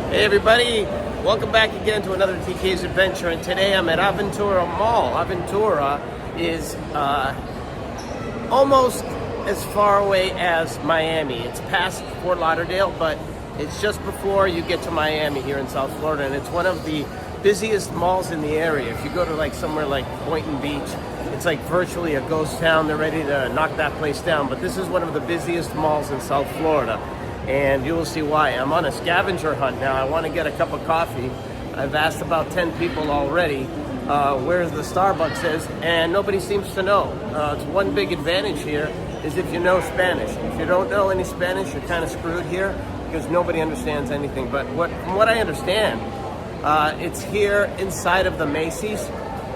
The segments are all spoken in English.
Hey everybody, welcome back again to another TK's Adventure, and today I'm at Aventura Mall. Aventura is almost as far away as Miami. It's past Fort Lauderdale, but it's just before you get to Miami here in South Florida, and it's one of the busiest malls in the area. If you go to like somewhere like Boynton Beach, it's like virtually a ghost town. They're ready to knock that place down, but this is one of the busiest malls in South Florida. And you will see why. I'm on a scavenger hunt now. I want to get a cup of coffee. I've asked about 10 people already where the Starbucks is, and nobody seems to know. It's one big advantage here is if you know Spanish. If you don't know any Spanish, you're kind of screwed here because nobody understands anything. But from what I understand, it's here inside of the Macy's.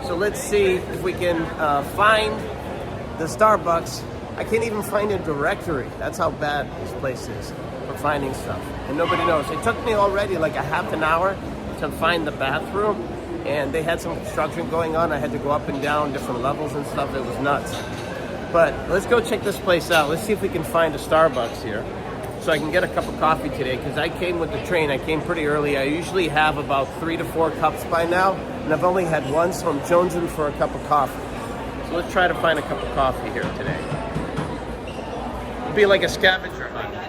So let's see if we can find the Starbucks. I can't even find a directory. That's how bad this place is for finding stuff, and nobody knows. It took me already like a half an hour to find the bathroom, and they had some construction going on. I had to go up and down different levels and stuff. It was nuts. But let's go check this place out. Let's see if we can find a Starbucks here so I can get a cup of coffee today, because I came with the train. I came pretty early. I usually have about 3 to 4 cups by now, and I've only had one, so I'm jonesing for a cup of coffee. So let's try to find a cup of coffee here today. It'll be like a scavenger hunt.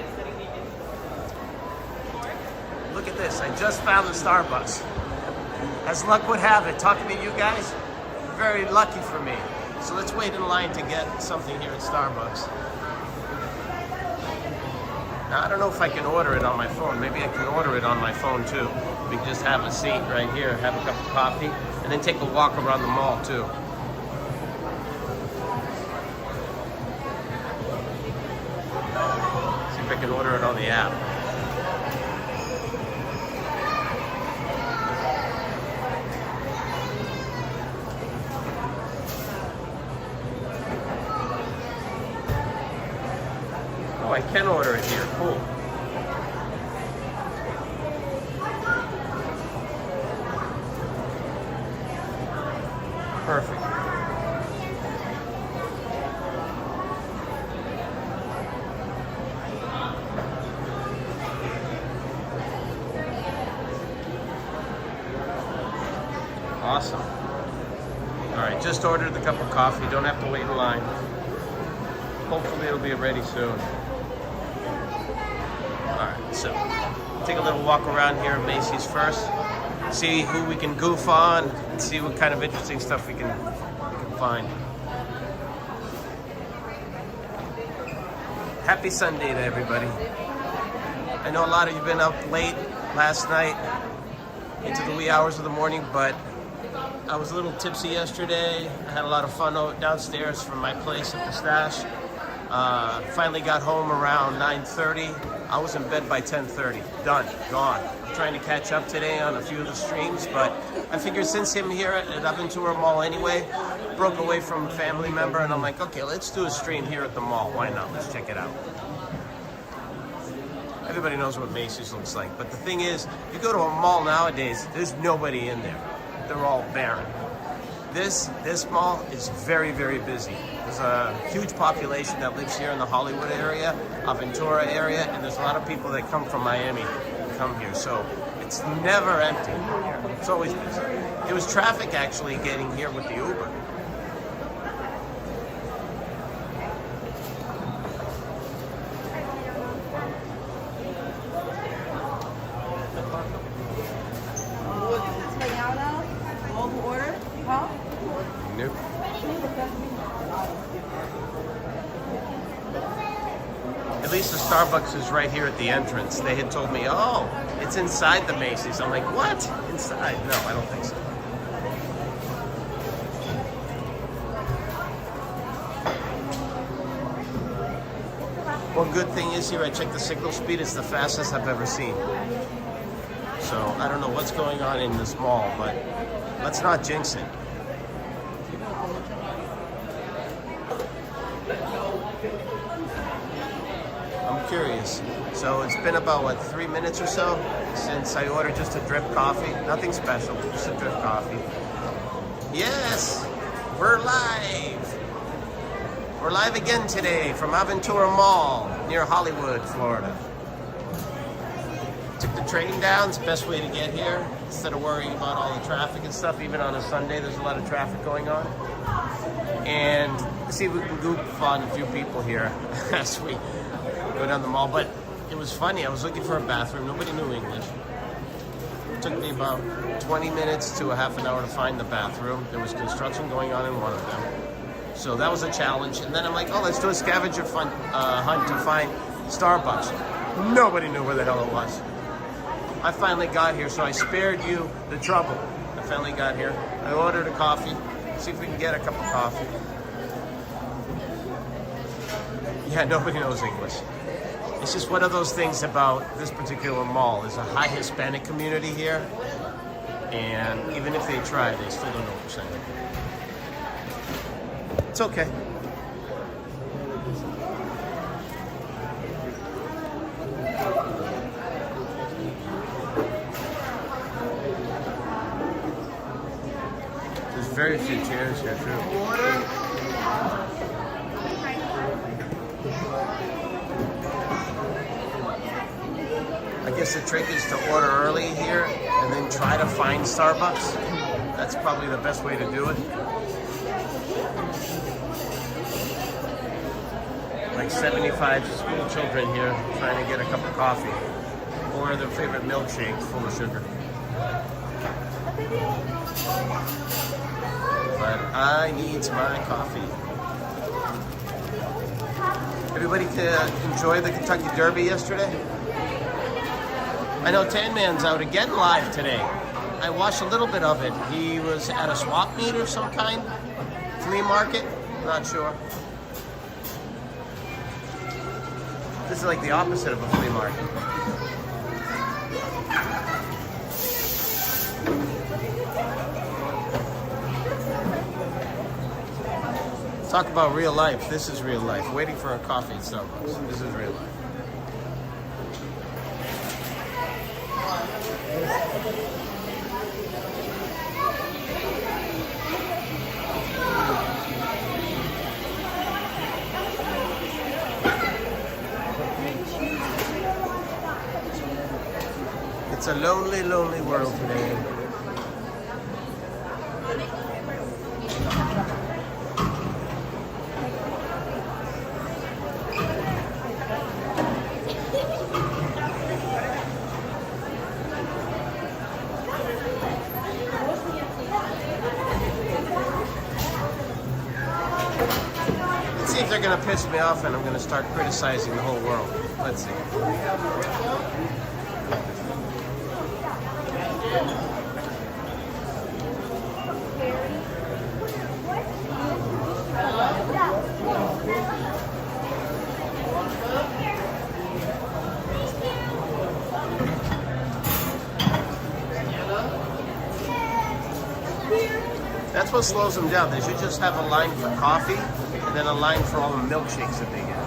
Look at this, I just found the Starbucks. As luck would have it, talking to you guys, very lucky for me. So let's wait in line to get something here at Starbucks. Now, I don't know if I can order it on my phone. Maybe I can order it on my phone too. We can just have a seat right here, have a cup of coffee, and then take a walk around the mall too. See if I can order it on the app. I can order it here. Cool. Perfect. Awesome. All right, just ordered the cup of coffee. Don't have to wait in line. Hopefully it'll be ready soon. Alright, so take a little walk around here at Macy's first. See who we can goof on and see what kind of interesting stuff we can find. Happy Sunday to everybody. I know a lot of you have been up late last night into the wee hours of the morning, but I was a little tipsy yesterday. I had a lot of fun downstairs from my place at the Stash. Finally got home around 9:30. I was in bed by 10:30. Done. Gone. I'm trying to catch up today on a few of the streams, but I figured since I'm here at Aventura Mall anyway, broke away from a family member, and I'm like, okay, let's do a stream here at the mall. Why not? Let's check it out. Everybody knows what Macy's looks like, but the thing is, you go to a mall nowadays, there's nobody in there. They're all barren. This mall is very, very busy. There's a huge population that lives here in the Hollywood area, Aventura area, and there's a lot of people that come from Miami come here. So it's never empty here. It's always busy. It was traffic actually getting here with the Uber. Nope. At least the Starbucks is right here at the entrance. They had told me, oh, it's inside the Macy's. I'm like, what? Inside? No, I don't think so. One good thing is here, I checked the signal speed. It's the fastest I've ever seen. So I don't know what's going on in this mall, but let's not jinx it. I'm curious. So it's been about, what, 3 minutes or so since I ordered just a drip coffee. Nothing special, just a drip coffee. Yes, we're live. We're live again today from Aventura Mall near Hollywood, Florida. Took the train down. It's the best way to get here instead of worrying about all the traffic and stuff. Even on a Sunday, there's a lot of traffic going on. And let's see if we can goof on a few people here as we go down the mall. But it was funny. I was looking for a bathroom. Nobody knew English. It took me about 20 minutes to a half an hour to find the bathroom. There was construction going on in one of them. So that was a challenge. And then I'm like, oh, let's do a scavenger hunt to find Starbucks. Nobody knew where the hell it was. I finally got here, so I spared you the trouble. I finally got here. I ordered a coffee. See if we can get a cup of coffee. Yeah, nobody knows English. It's just one of those things about this particular mall. There's a high Hispanic community here. And even if they try, they still don't know what we're saying. It's okay. There's very few chairs here too. I guess the trick is to order early here and then try to find Starbucks. That's probably the best way to do it. Like 75 school children here trying to get a cup of coffee or their favorite milkshake full of sugar. But I need my coffee. Everybody enjoy the Kentucky Derby yesterday? I know Tan Man's out again live today. I watched a little bit of it. He was at a swap meet of some kind, flea market, not sure. This is like the opposite of a flea market. Talk about real life. This is real life. Waiting for a coffee at Starbucks. This is real life. It's a lonely, lonely world today. Let's see if they're going to piss me off and I'm going to start criticizing the whole world. Let's see. That's what slows them down. They should just have a line for coffee and then a line for all the milkshakes that they get.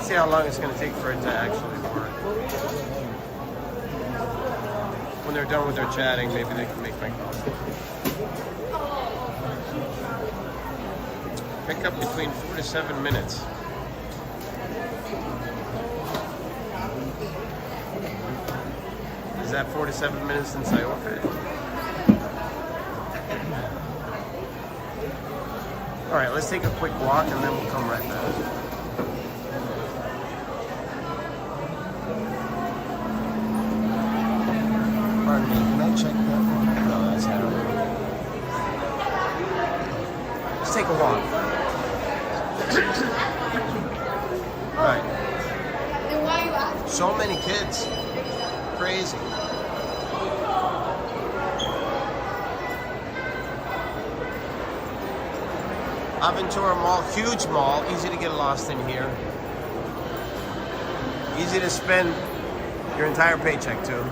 See how long it's going to take for it to actually work. When they're done with their chatting, maybe they can make my coffee. Pick up between 4 to 7 minutes. Is that 4 to 7 minutes since I ordered it? All right, let's take a quick walk and then we'll come right back. Pardon me, can I check that one? No, that's not it. Let's take a walk. All right. So many kids. Crazy. Aventura Mall, huge mall, easy to get lost in here. Easy to spend your entire paycheck too.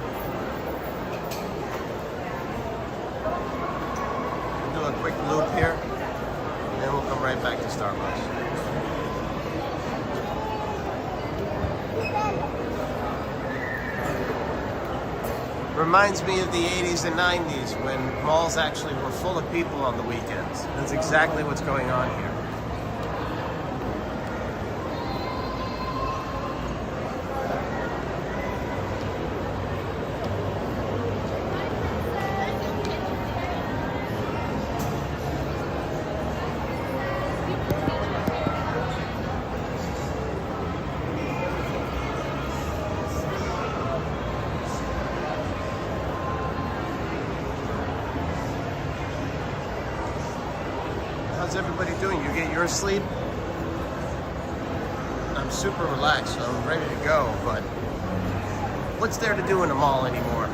Do a quick loop here, and then we'll come right back to Starbucks. Reminds me of the 80s and 90s when malls actually were full of people on the weekends. That's exactly what's going on here. How's everybody doing? You get your sleep? I'm super relaxed, so I'm ready to go, but what's there to do in a mall anymore?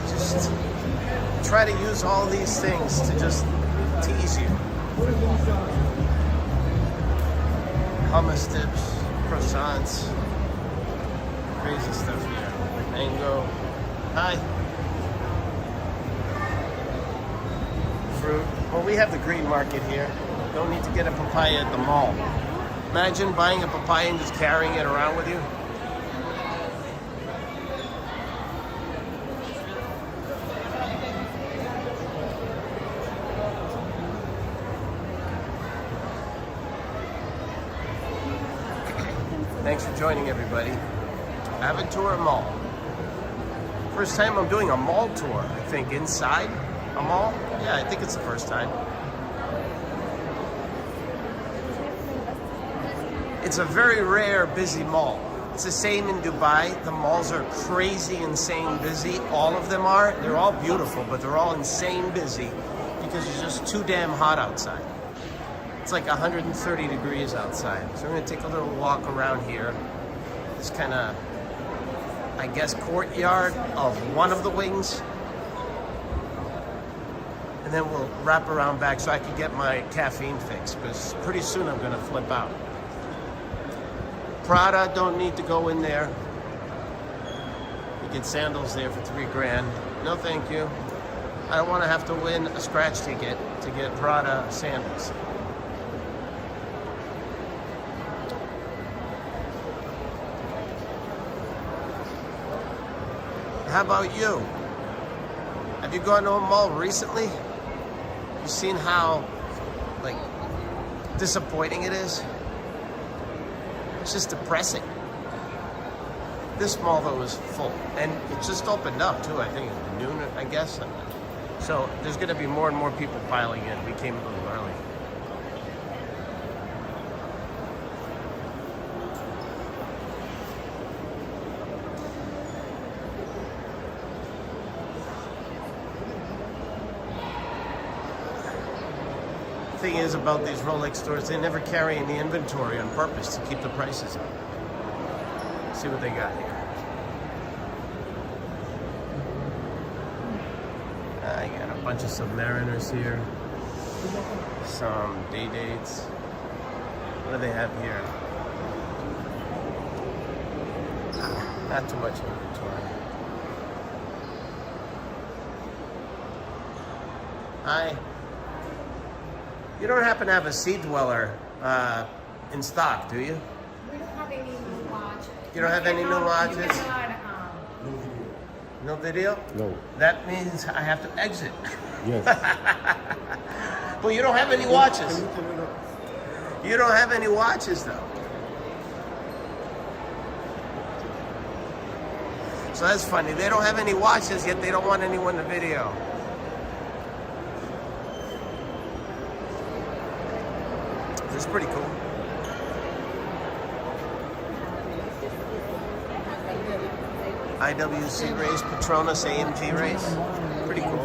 Just try to use all these things to just tease you. Hummus dips, croissants, crazy stuff here. Mango. Hi. Fruit. Well, we have the green market here. Don't need to get a papaya at the mall. Imagine buying a papaya and just carrying it around with you. Thanks for joining, everybody. Aventura Mall. First time I'm doing a mall tour, I think, inside a mall. Yeah, I think it's the first time. It's a very rare busy mall. It's the same in Dubai. The malls are crazy, insane busy. All of them are. They're all beautiful, but they're all insane busy because it's just too damn hot outside. It's like 130 degrees outside. So we're gonna take a little walk around here. This kind of, I guess, courtyard of one of the wings. And then we'll wrap around back so I can get my caffeine fix, because pretty soon I'm gonna flip out. Prada, don't need to go in there. You get sandals there for $3 grand. No, thank you. I don't want to have to win a scratch ticket to get Prada sandals. How about you? Have you gone to a mall recently? You've seen how, like, disappointing it is? It's just depressing. This mall, though, is full. And it just opened up, too, I think, at noon, I guess. So there's going to be more and more people piling in. We came a little early. Thing is about these Rolex stores, they never carry any inventory on purpose to keep the prices up. Let's see what they got here. I got a bunch of Submariners here. Some Day-Dates. What do they have here? Not too much inventory. Hi. You don't happen to have a Sea Dweller in stock, do you? We don't have any new watches. You don't have any new watches? You cannot, No video? No. That means I have to exit. Yes. Well, you don't have any watches. You don't have any watches, though. So that's funny. They don't have any watches, yet they don't want anyone to video. It's pretty cool. IWC race, Petronas AMG race. Pretty cool.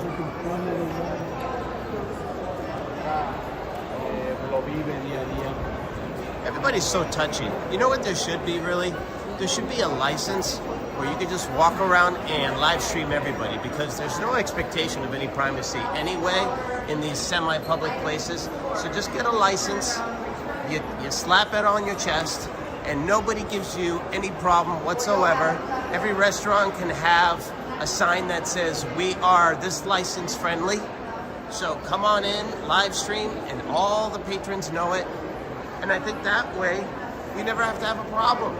Everybody's so touchy. You know what there should be, really? There should be a license where you could just walk around and live stream everybody, because there's no expectation of any privacy anyway in these semi-public places. So just get a license, you slap it on your chest, and nobody gives you any problem whatsoever. Every restaurant can have a sign that says, "We are this license friendly." So come on in, live stream, and all the patrons know it. And I think that way, we never have to have a problem.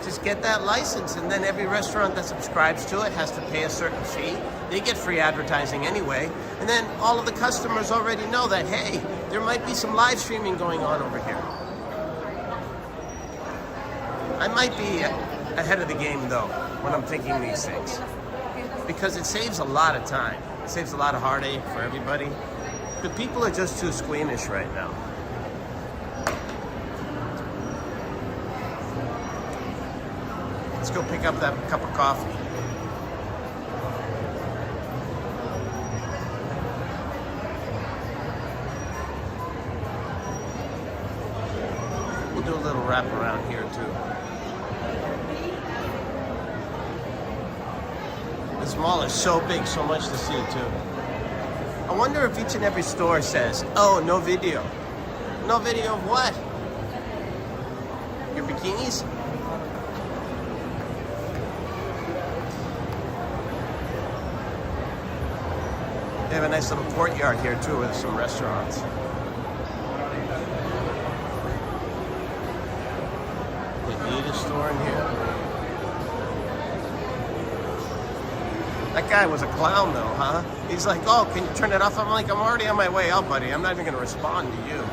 Just get that license, and then every restaurant that subscribes to it has to pay a certain fee. They get free advertising anyway. And then all of the customers already know that, hey, there might be some live streaming going on over here. I might be ahead of the game, though, when I'm thinking these things. Because it saves a lot of time. It saves a lot of heartache for everybody. The people are just too squeamish right now. Let's go pick up that cup of coffee. We'll do a little wrap around here too. This mall is so big, so much to see too. I wonder if each and every store says, oh, no video. No video of what? Your bikinis? They have a nice little courtyard here too with some restaurants. The Adidas store in here. That guy was a clown though, huh? He's like, oh, can you turn it off? I'm like, I'm already on my way out, buddy. I'm not even gonna respond to you.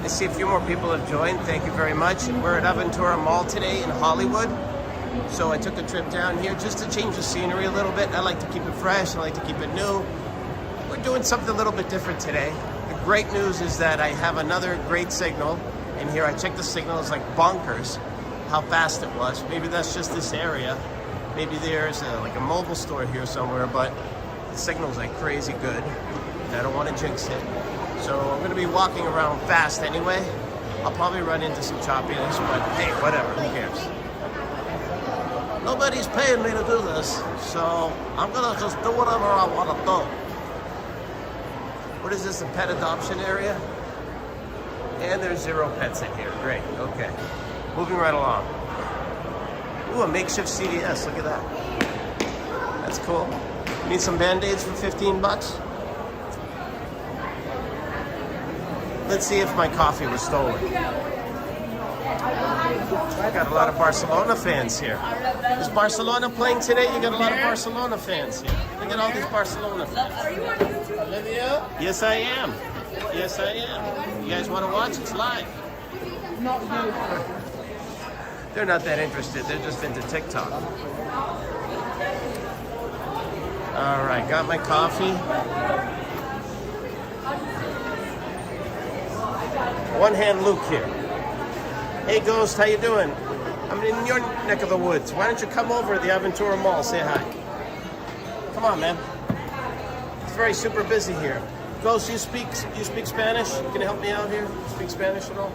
I see a few more people have joined. Thank you very much. We're at Aventura Mall today in Hollywood. So I took a trip down here just to change the scenery a little bit. I like to keep it fresh. I like to keep it new. We're doing something a little bit different today. The great news is that I have another great signal in here. I checked the signal. It's like bonkers how fast it was. Maybe that's just this area. Maybe there's like a mobile store here somewhere, but the signal's like crazy good. And I don't want to jinx it. So I'm going to be walking around fast anyway. I'll probably run into some choppiness, but hey, whatever, who cares? Nobody's paying me to do this, so I'm gonna just do whatever I want to do. What is this, a pet adoption area? And there's 0 pets in here, great, okay. Moving right along. Ooh, a makeshift CDS, look at that. That's cool. Need some Band-Aids for 15 bucks? Let's see if my coffee was stolen. I got a lot of Barcelona fans here. Is Barcelona playing today? You got a lot of Barcelona fans here. Look at all these Barcelona fans. Are you on YouTube? Olivia? Yes, I am. Yes, I am. You guys want to watch? It's live. Not you. They're not that interested. They're just into TikTok. All right, got my coffee. One hand Luke here. Hey Ghost, how you doing? I'm in your neck of the woods. Why don't you come over to the Aventura Mall, say hi. Come on, man. It's very super busy here. Ghost, you speak Spanish? Can you help me out here? Speak Spanish at all?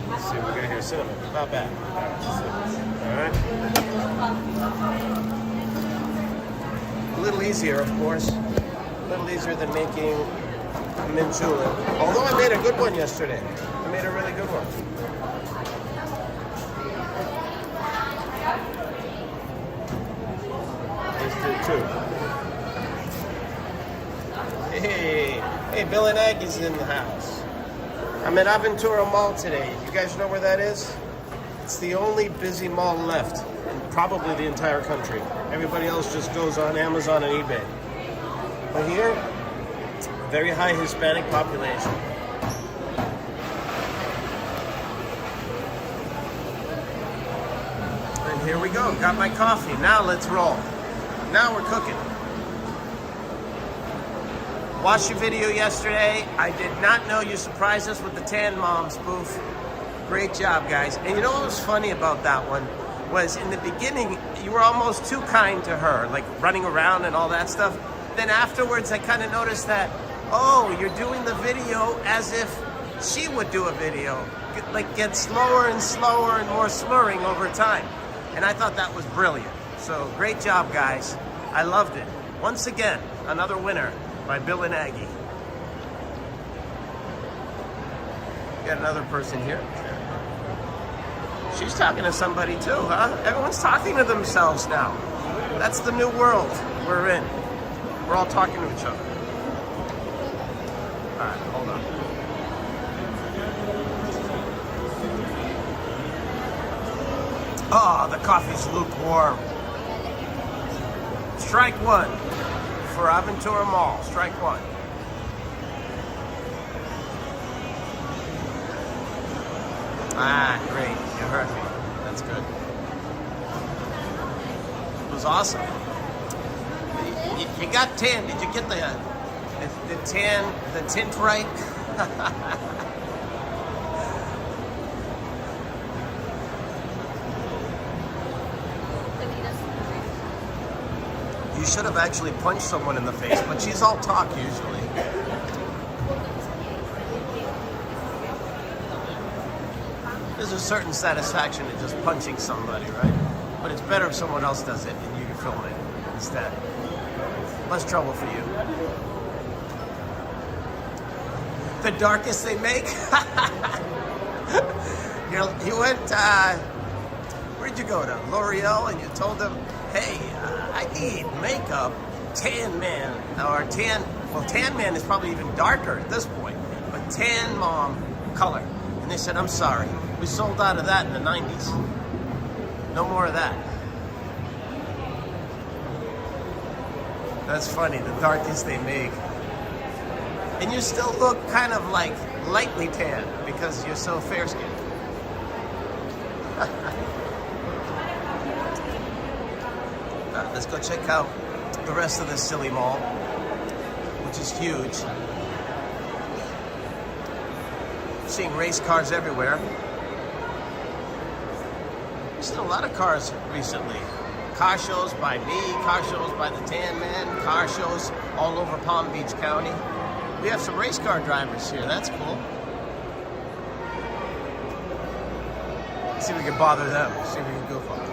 Let's see what we got here. Cinnamon. Not bad. All right. A little easier, of course. A little easier than making Minchula. Although I made a good one yesterday. I made a really good one. This did too. Hey, Bill and Aggie's in the house. I'm at Aventura Mall today. You guys know where that is? It's the only busy mall left in probably the entire country. Everybody else just goes on Amazon and eBay. But here, very high Hispanic population. And here we go, got my coffee. Now let's roll. Now we're cooking. Watched your video yesterday. I did not know you surprised us with the Tan Mom spoof. Great job, guys. And you know what was funny about that one? Was in the beginning, you were almost too kind to her, like running around and all that stuff. Then afterwards, I kind of noticed that, oh, you're doing the video as if she would do a video. Like get slower and slower and more slurring over time. And I thought that was brilliant. So great job, guys. I loved it. Once again, another winner by Bill and Aggie. Got another person here. She's talking to somebody too, huh? Everyone's talking to themselves now. That's the new world we're in. We're all talking to each other. All right, hold on. Oh, the coffee's lukewarm. Strike one for Aventura Mall. Strike one. Ah, great. You heard me. That's good. It was awesome. You got tan. Did you get the tint right? You should have actually punched someone in the face, but she's all talk usually. There's a certain satisfaction in just punching somebody, right? But it's better if someone else does it and you can film it instead. Less trouble for you. The darkest they make? You went, where'd you go to? L'Oreal, and you told them, hey, I need makeup, tan man, or tan, well, tan man is probably even darker at this point, but tan mom color. And they said, I'm sorry, we sold out of that in the 90s. No more of that. That's funny, the darkest they make. And you still look kind of like lightly tan because you're so fair-skinned. Let's go check out the rest of this silly mall, which is huge. Seeing race cars everywhere. I've seen a lot of cars recently. Car shows by me, car shows by the Tan Man, car shows all over Palm Beach County. We have some race car drivers here. That's cool. Let's see if we can bother them. See if we can goof on them.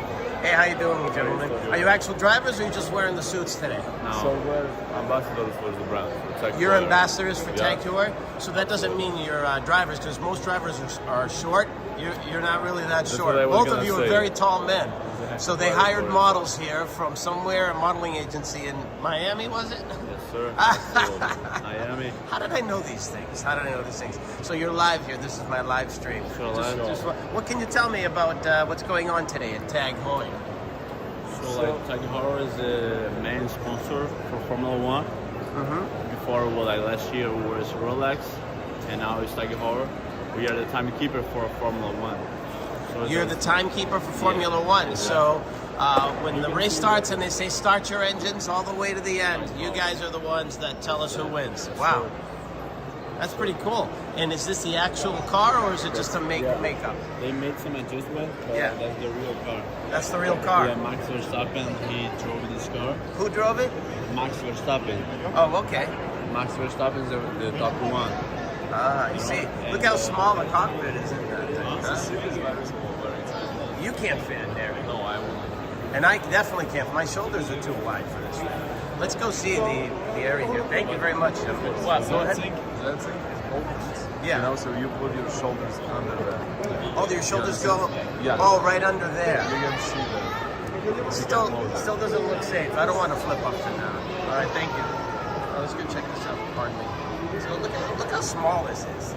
Hey, how you doing, gentlemen? Are you actual drivers or are you just wearing the suits today? No. So we're ambassadors for the brand. You're ambassadors for Tag Heuer? So that doesn't mean you're drivers, because most drivers are short. You're not really that short. Both of you are very tall men. So they hired models here from somewhere, a modeling agency in Miami, was it? Yes, sir. Miami. How did I know these things? So you're live here. This is my live stream. What can you tell me about what's going on today at Tag Heuer? So Tag Heuer is the main sponsor for Formula One. Before, last year was Rolex, and now it's Tag Heuer. We are the timekeeper for Formula One. So you're the timekeeper for Formula One. Yeah. So when the race starts and they say start your engines all the way to the end, you guys are the ones that tell us who wins. Wow. That's pretty cool. And is this the actual car, or is it just a makeup? They made some adjustment, but that's the real car. That's the real car? Yeah, Max Verstappen, he drove this car. Who drove it? Max Verstappen. Oh, okay. Max Verstappen is the top one. Ah, you see. Look how small the cockpit is in that thing. Huh? You can't fit in there. No, I won't. And I definitely can't. My shoulders are too wide for this. Let's go see the area here. Thank you very much, gentlemen. Go ahead. That thing is movement. Yeah. You know, so you put your shoulders under there. Oh, your shoulders go? Yeah. Oh, right under there. You can see that. Still doesn't look safe. I don't want to flip up to now. All right, thank you. Oh, let's go check this out. Pardon me. So look how small this is.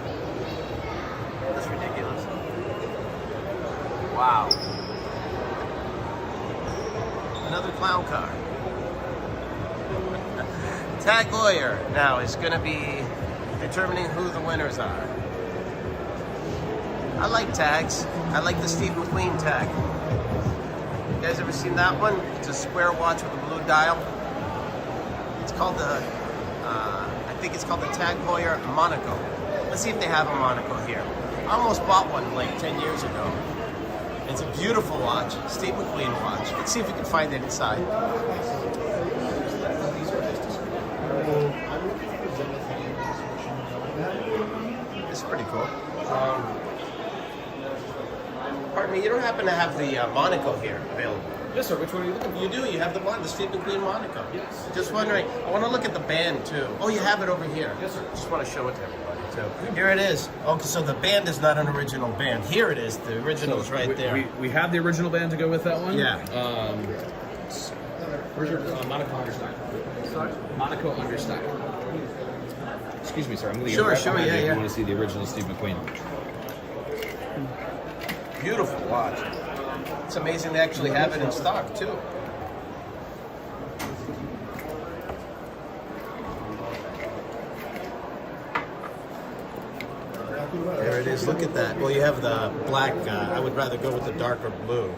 That's ridiculous. Wow. Another clown car. Tag Heuer now is going to be determining who the winners are. I like tags. I like the Steve McQueen tag. You guys ever seen that one? It's a square watch with a blue dial. It's called the, I think it's called the Tag Heuer Monaco. Let's see if they have a Monaco here. I almost bought one like 10 years ago. It's a beautiful watch, Steve McQueen watch. Let's see if we can find it inside. It's pretty cool. Pardon me, you don't happen to have the Monaco here available? Yes, sir. Which one are you looking for? You do. You have the Steve McQueen Monaco. Yes. Just wondering. I want to look at the band too. Oh, you have it over here. Yes, sir. Just want to show it to everybody. too. Here it is. Okay, so the band is not an original band. Here it is. The original is right there. We have the original band to go with that one. Yeah. Where's your Monaco understock? Sorry? Monaco understock. Excuse me, sir. I'm going to Sure, go right sure, behind yeah, you if yeah. you want to see the original Steve McQueen. Beautiful watch. It's amazing they actually have it in stock too. There it is. Look at that. Well, you have the black. I would rather go with the darker blue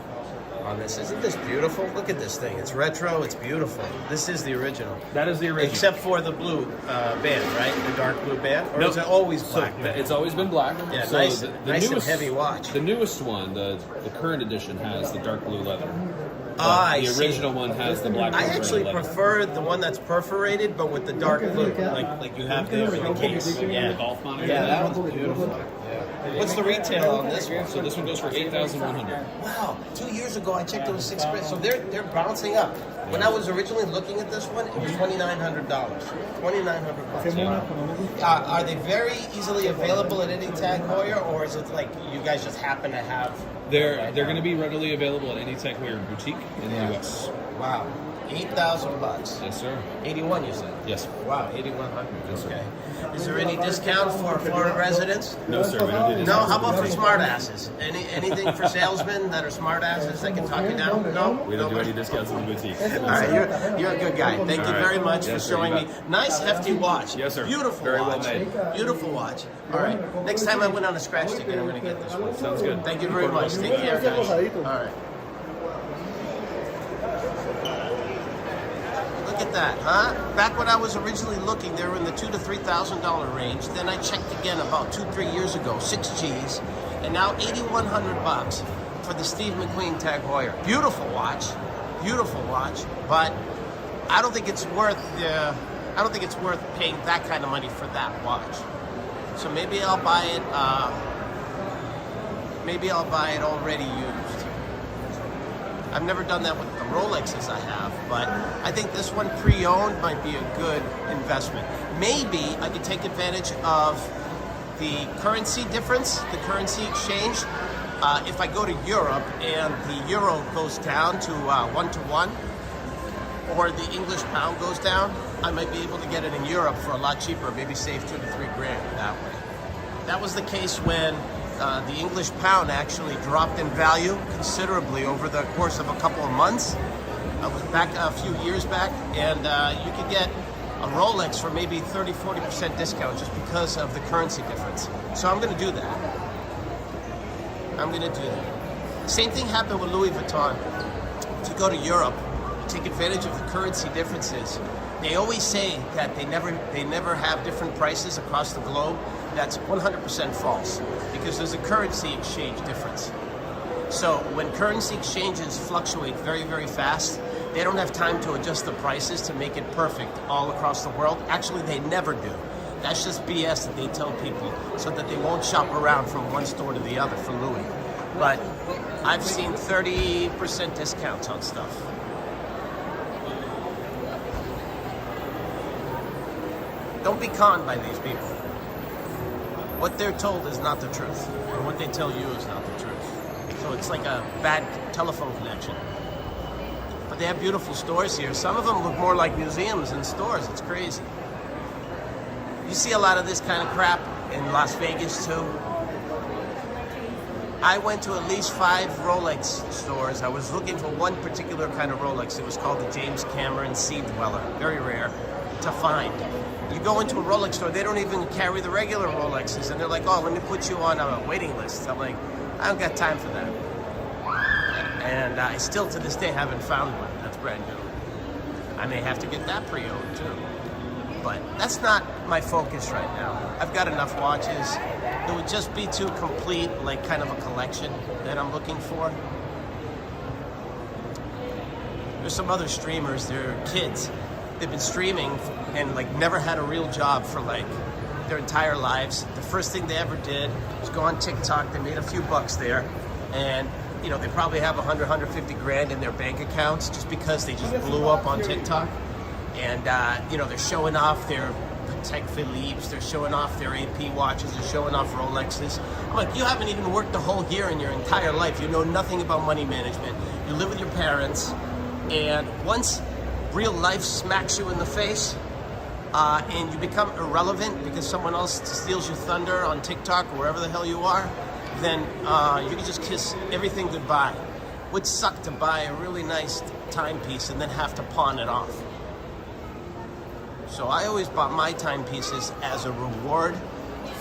on this. Isn't this beautiful? Look at this thing. It's retro. It's beautiful. This is the original. That is the original. Except for the blue band, right? The dark blue band? Or Nope. is it always black? It's always been black. Yeah, so nice, the nice newest, and heavy watch. The newest one, the current edition, has the dark blue leather. I The see. original one has the black. I perforated actually leather. prefer the one that's perforated, but with the dark blue, like you have there in the case. Yeah, The golf monitor. yeah, that one's beautiful. What's the retail on this one? So this one goes for $8,100. Wow, 2 years ago I checked it was $6,000. So they're bouncing up. When I was originally looking at this one, it was $2,900. $2,900. Are they very easily available at any Tag Heuer, or is it like you guys just happen to have? They're going to be readily available at any Tag Heuer boutique in the U.S. Wow, $8,000. Yes, sir. 81, you said. Yes. Wow, 8,100. Okay. Is there any discount for Florida residents? No, sir. We don't do this. No. How about for smart asses? Anything for salesmen that are smart asses that can talk you down? No. We don't do any discounts in the boutique. All right, you're a good guy. Thank you right. very much Yes, for sir, showing you me. bet. Nice hefty watch. Yes, sir. Beautiful Very well watch. made. Beautiful watch. All right. Next time I win on a scratch ticket, I'm going to get this one. Sounds good. Thank you very much. Take care, guys. All right. Look at that, huh? Back when I was originally looking, they were in the $2,000 to $3,000 range. Then I checked again about 2-3 years ago, 6 G's, and now $8,100 for the Steve McQueen Tag Heuer. Beautiful watch, but I don't think it's worth paying that kind of money for that watch. So maybe I'll buy it. Maybe I'll buy it already used. I've never done that with the Rolexes I have, but I think this one pre-owned might be a good investment. Maybe I could take advantage of the currency difference, the currency exchange. If I go to Europe and the euro goes down to 1-to-1, or the English pound goes down, I might be able to get it in Europe for a lot cheaper, maybe save $2,000 to $3,000 that way. That was the case when the English pound actually dropped in value considerably over the course of a couple of months. I was back a few years back, and you could get a Rolex for maybe 30-40% discount just because of the currency difference. So I'm going to do that. Same thing happened with Louis Vuitton. If you go to Europe, take advantage of the currency differences. They always say that they never have different prices across the globe. That's 100% false, because there's a currency exchange difference. So when currency exchanges fluctuate very, very fast, they don't have time to adjust the prices to make it perfect all across the world. Actually, they never do. That's just BS that they tell people so that they won't shop around from one store to the other for Louis. But I've seen 30% discounts on stuff. Don't be conned by these people. What they're told is not the truth, and what they tell you is not the truth. So it's like a bad telephone connection. But they have beautiful stores here. Some of them look more like museums than stores. It's crazy. You see a lot of this kind of crap in Las Vegas too. I went to at least 5 Rolex stores. I was looking for one particular kind of Rolex. It was called the James Cameron Sea Dweller. Very rare to find. You go into a Rolex store, they don't even carry the regular Rolexes, and they're like, oh, let me put you on a waiting list. I'm like, I don't got time for that. And I still, to this day, haven't found one that's brand new. I may have to get that pre-owned, too. But that's not my focus right now. I've got enough watches. It would just be too complete, like kind of a collection that I'm looking for. There's some other streamers, they're kids. They've been streaming and like never had a real job for like their entire lives. The first thing they ever did was go on TikTok. They made a few bucks there, and you know they probably have 150 grand in their bank accounts just because they just blew up on TikTok. And you know they're showing off their Patek Philippe's, they're showing off their AP watches, they're showing off Rolexes. I'm like, you haven't even worked the whole year in your entire life. You know nothing about money management. You live with your parents, and once real life smacks you in the face, and you become irrelevant because someone else steals your thunder on TikTok or wherever the hell you are, then you can just kiss everything goodbye. Would suck to buy a really nice timepiece and then have to pawn it off. So I always bought my timepieces as a reward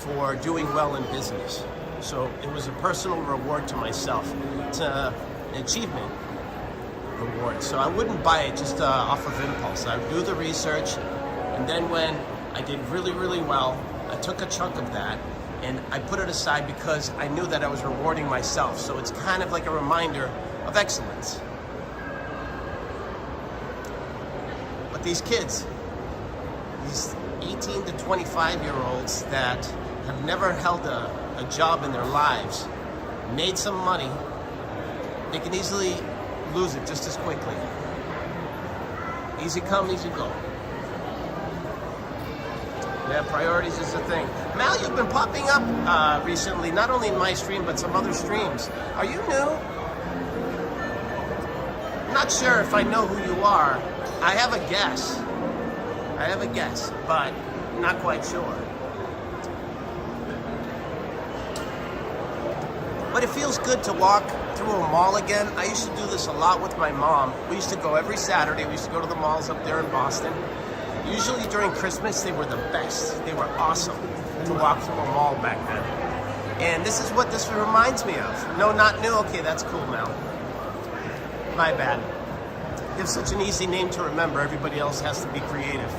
for doing well in business. So it was a personal reward to myself. It's an achievement reward. So I wouldn't buy it just off of impulse. I would do the research, and then when I did really, really well, I took a chunk of that and I put it aside because I knew that I was rewarding myself. So it's kind of like a reminder of excellence. But these kids, these 18 to 25-year-olds that have never held a job in their lives, made some money, they can easily lose it just as quickly. Easy come, easy go. Yeah, priorities is the thing. Mal, you've been popping up recently, not only in my stream, but some other streams. Are you new? I'm not sure if I know who you are. I have a guess. But not quite sure. But it feels good to walk through a mall again. I used to do this a lot with my mom. We used to go every Saturday. We used to go to the malls up there in Boston. Usually during Christmas, they were the best. They were awesome to walk through a mall back then. And this is what this reminds me of. No, not new. Okay, that's cool now. My bad. You have such an easy name to remember. Everybody else has to be creative.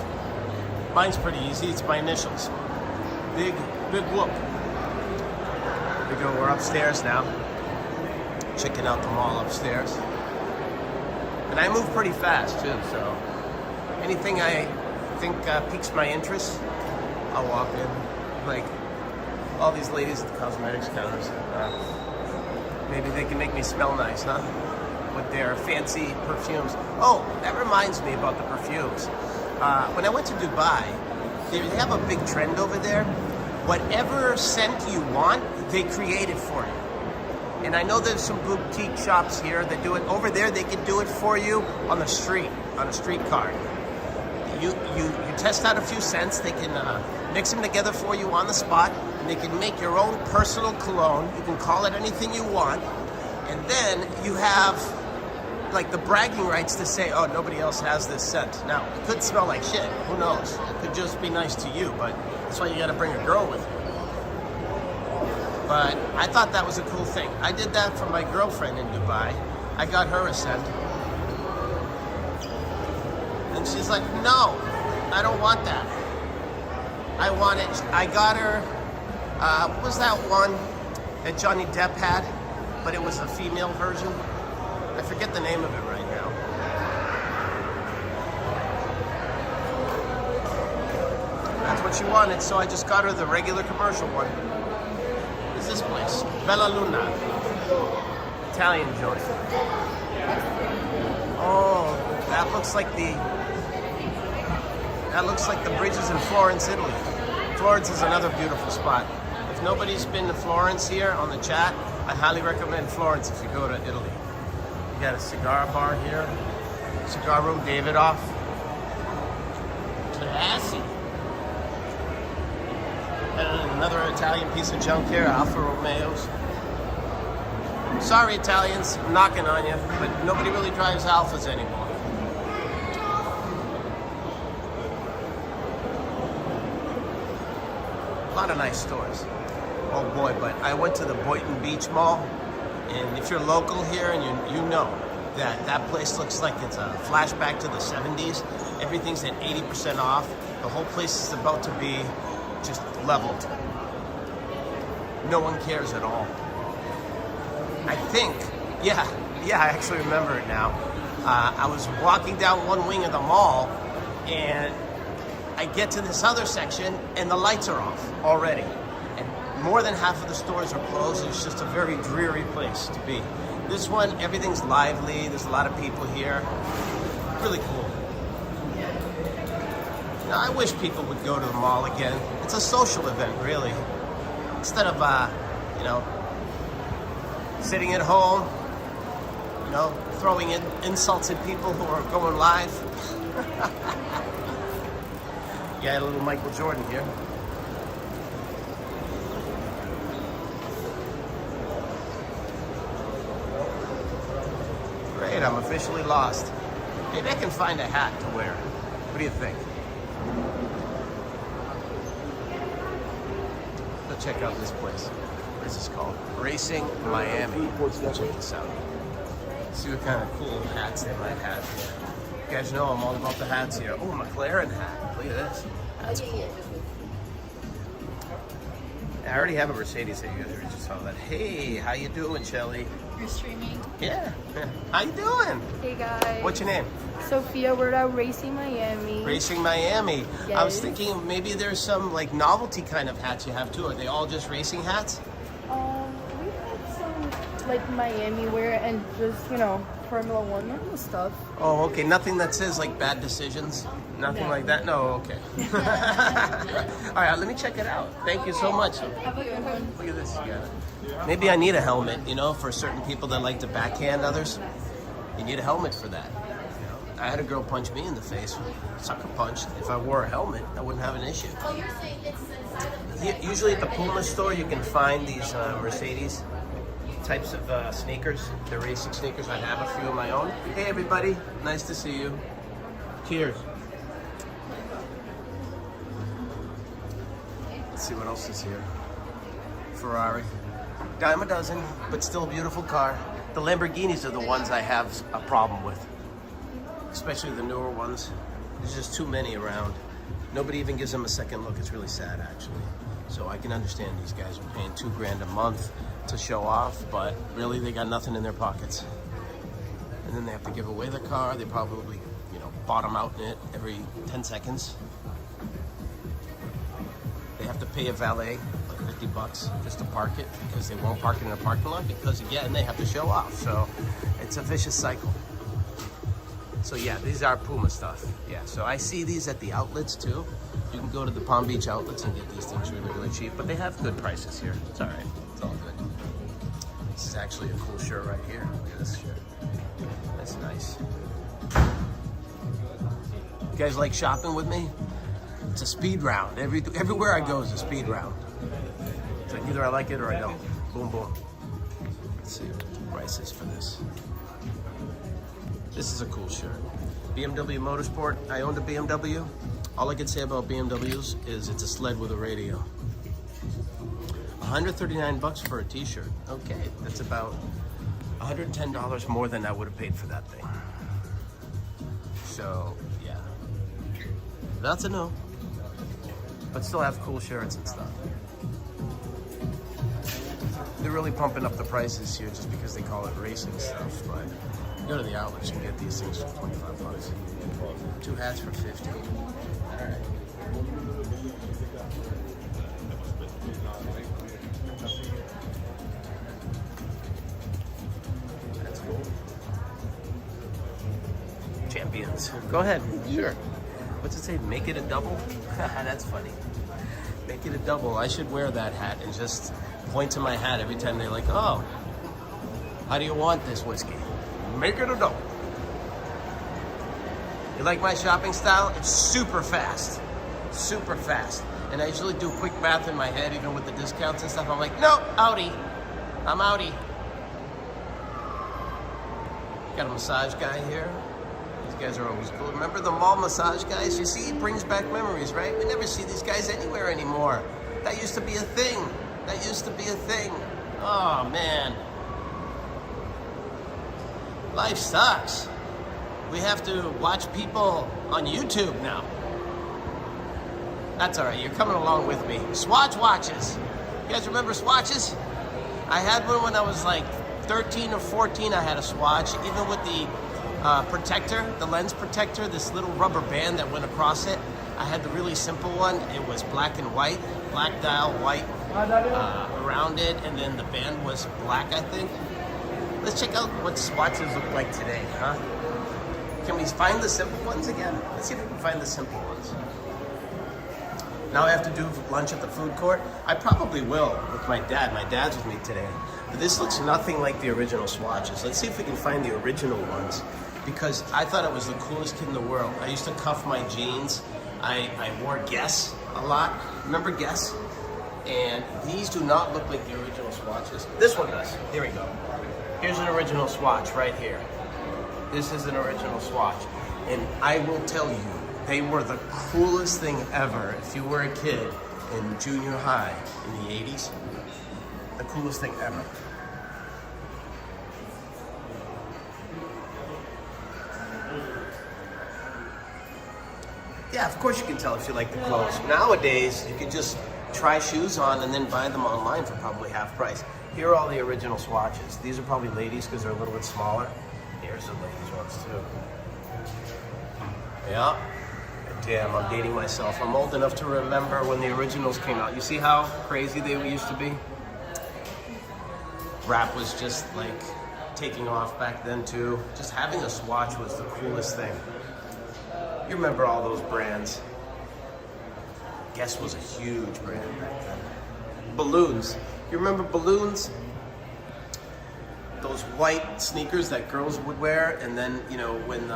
Mine's pretty easy. It's my initials. Big whoop. There we go. We're upstairs now. Checking out the mall upstairs. And I move pretty fast too, so anything I think piques my interest, I'll walk in. Like all these ladies at the cosmetics counters. Maybe they can make me smell nice, huh? With their fancy perfumes. Oh, that reminds me about the perfumes. When I went to Dubai, they have a big trend over there. Whatever scent you want, they create it for you. And I know there's some boutique shops here that do it. Over there, they can do it for you on the street, on a streetcar. You test out a few scents. They can mix them together for you on the spot, and they can make your own personal cologne. You can call it anything you want, and then you have like the bragging rights to say, oh, nobody else has this scent. Now, it could smell like shit. Who knows? It could just be nice to you, but that's why you got to bring a girl with you. But I thought that was a cool thing. I did that for my girlfriend in Dubai. I got her a scent. And she's like, no, I don't want that. I want it. I got her, what was that one that Johnny Depp had? But it was a female version. I forget the name of it right now. That's what she wanted, so I just got her the regular commercial one. Is this place? Bella Luna. Italian joint. Oh, that looks like the bridges in Florence, Italy. Florence is another beautiful spot. If nobody's been to Florence here on the chat, I highly recommend Florence if you go to Italy. You got a cigar bar here. Cigar room, Davidoff. Classy. And another Italian piece of junk here, Alfa Romeos. Sorry, Italians, I'm knocking on you, but nobody really drives Alfas anymore. A lot of nice stores. Oh boy, but I went to the Boynton Beach Mall, and if you're local here and you know that place looks like it's a flashback to the 70s. Everything's at 80% off. The whole place is about to be just leveled. No one cares at all. I think, yeah, I actually remember it now. I was walking down one wing of the mall, and I get to this other section, and the lights are off already. And more than half of the stores are closed. It's just a very dreary place to be. This one, everything's lively. There's a lot of people here. Really cool. Now, I wish people would go to the mall again. It's a social event, really. Instead of, you know, sitting at home, you know, throwing in insults at people who are going live. Yeah, a little Michael Jordan here. Great, I'm officially lost. Maybe I can find a hat to wear. What do you think? Let's check out this place. What is this called? Racing Miami. Check this out. See what kind of cool hats they might have here. You guys know I'm all about the hats here. Oh, McLaren hat. Look at this. That's cool. I already have a Mercedes that you guys already just saw that. Hey, how you doing, Shelly? You're streaming. Yeah. How you doing? Hey guys. What's your name? Sophia, we're at Racing Miami. Racing Miami. I was Yes. thinking maybe there's some like novelty kind of hats you have too. Are they all just racing hats? We have some like Miami wear and just, you know, Formula One normal stuff. Oh, okay. Nothing that says like bad decisions? Nothing No. like that? No, okay. All right, let me check it out. Thank you so much. Have a good one. Look at this. You got it. Maybe I need a helmet, you know, for certain people that like to backhand others. You need a helmet for that. You know, I had a girl punch me in the face, sucker punch. If I wore a helmet, I wouldn't have an issue. Usually at the Puma store, you can find these Mercedes types of sneakers. They're racing sneakers. I have a few of my own. Hey, everybody. Nice to see you. Cheers. Let's see what else is here. Ferrari. Dime a dozen, but still a beautiful car. The Lamborghinis are the ones I have a problem with. Especially the newer ones. There's just too many around. Nobody even gives them a second look. It's really sad, actually. So I can understand these guys are paying $2,000 a month to show off, but really they got nothing in their pockets. And then they have to give away the car. They probably, you know, bottom out in it every 10 seconds. They have to pay a valet like $50 just to park it because they won't park it in a parking lot because, again, they have to show off. So it's a vicious cycle. So yeah, these are Puma stuff. Yeah, so I see these at the outlets too. You can go to the Palm Beach outlets and get these things really, really cheap, but they have good prices here. It's all right. It's all good. This is actually a cool shirt right here. Look at this shirt. That's nice. You guys like shopping with me? It's a speed round. Everywhere I go is a speed round. It's like either I like it or I don't. Boom, boom. Let's see what the price is for this. This is a cool shirt. BMW Motorsport. I owned a BMW. All I can say about BMWs is it's a sled with a radio. $139 for a t-shirt. Okay, that's about $110 more than I would have paid for that thing. So, yeah. That's a no. But still have cool shirts and stuff. They're really pumping up the prices here just because they call it racing stuff, but go to the outlets and get these things for $25. 2 hats for $50. All right. That's cool. Champions. Go ahead. Sure. What's it say? Make it a double? That's funny. Make it a double. I should wear that hat and just point to my hat every time they're like, oh, how do you want this whiskey? Make it a double. You like my shopping style? It's super fast. Super fast. And I usually do quick math in my head, even with the discounts and stuff. I'm like, no, outie. I'm outie. Got a massage guy here. These guys are always cool. Remember the mall massage guys? You see, it brings back memories, right? We never see these guys anywhere anymore. That used to be a thing. That used to be a thing. Oh, man. Life sucks. We have to watch people on YouTube now. That's all right. You're coming along with me. Swatch watches. You guys remember Swatches? I had one when I was like 13 or 14. I had a Swatch, even with the protector, the lens protector, this little rubber band that went across it. I had the really simple one. It was black and white, black dial, white around it, and then the band was black, I think. Let's check out what Swatches look like today, huh? Can we find the simple ones again? Let's see if we can find the simple ones. Now I have to do lunch at the food court. I probably will with my dad. My dad's with me today. But this looks nothing like the original Swatches. Let's see if we can find the original ones, because I thought it was the coolest kid in the world. I used to cuff my jeans. I wore Guess a lot. Remember Guess? And these do not look like the original Swatches. This one does. Here we go. Here's an original swatch right here. This is an original swatch. And I will tell you, they were the coolest thing ever. If you were a kid in junior high in the 80s, the coolest thing ever. Yeah, of course you can tell if you like the clothes. Nowadays, you can just try shoes on and then buy them online for probably half price. Here are all the original swatches. These are probably ladies because they're a little bit smaller. Here's the ladies ones too. Yeah. Damn, I'm dating myself. I'm old enough to remember when the originals came out. You see how crazy they used to be? Rap was just like taking off back then too. Just having a swatch was the coolest thing. You remember all those brands. Guess was a huge brand back then. Balloons. You remember balloons? Those white sneakers that girls would wear, and then, you know, when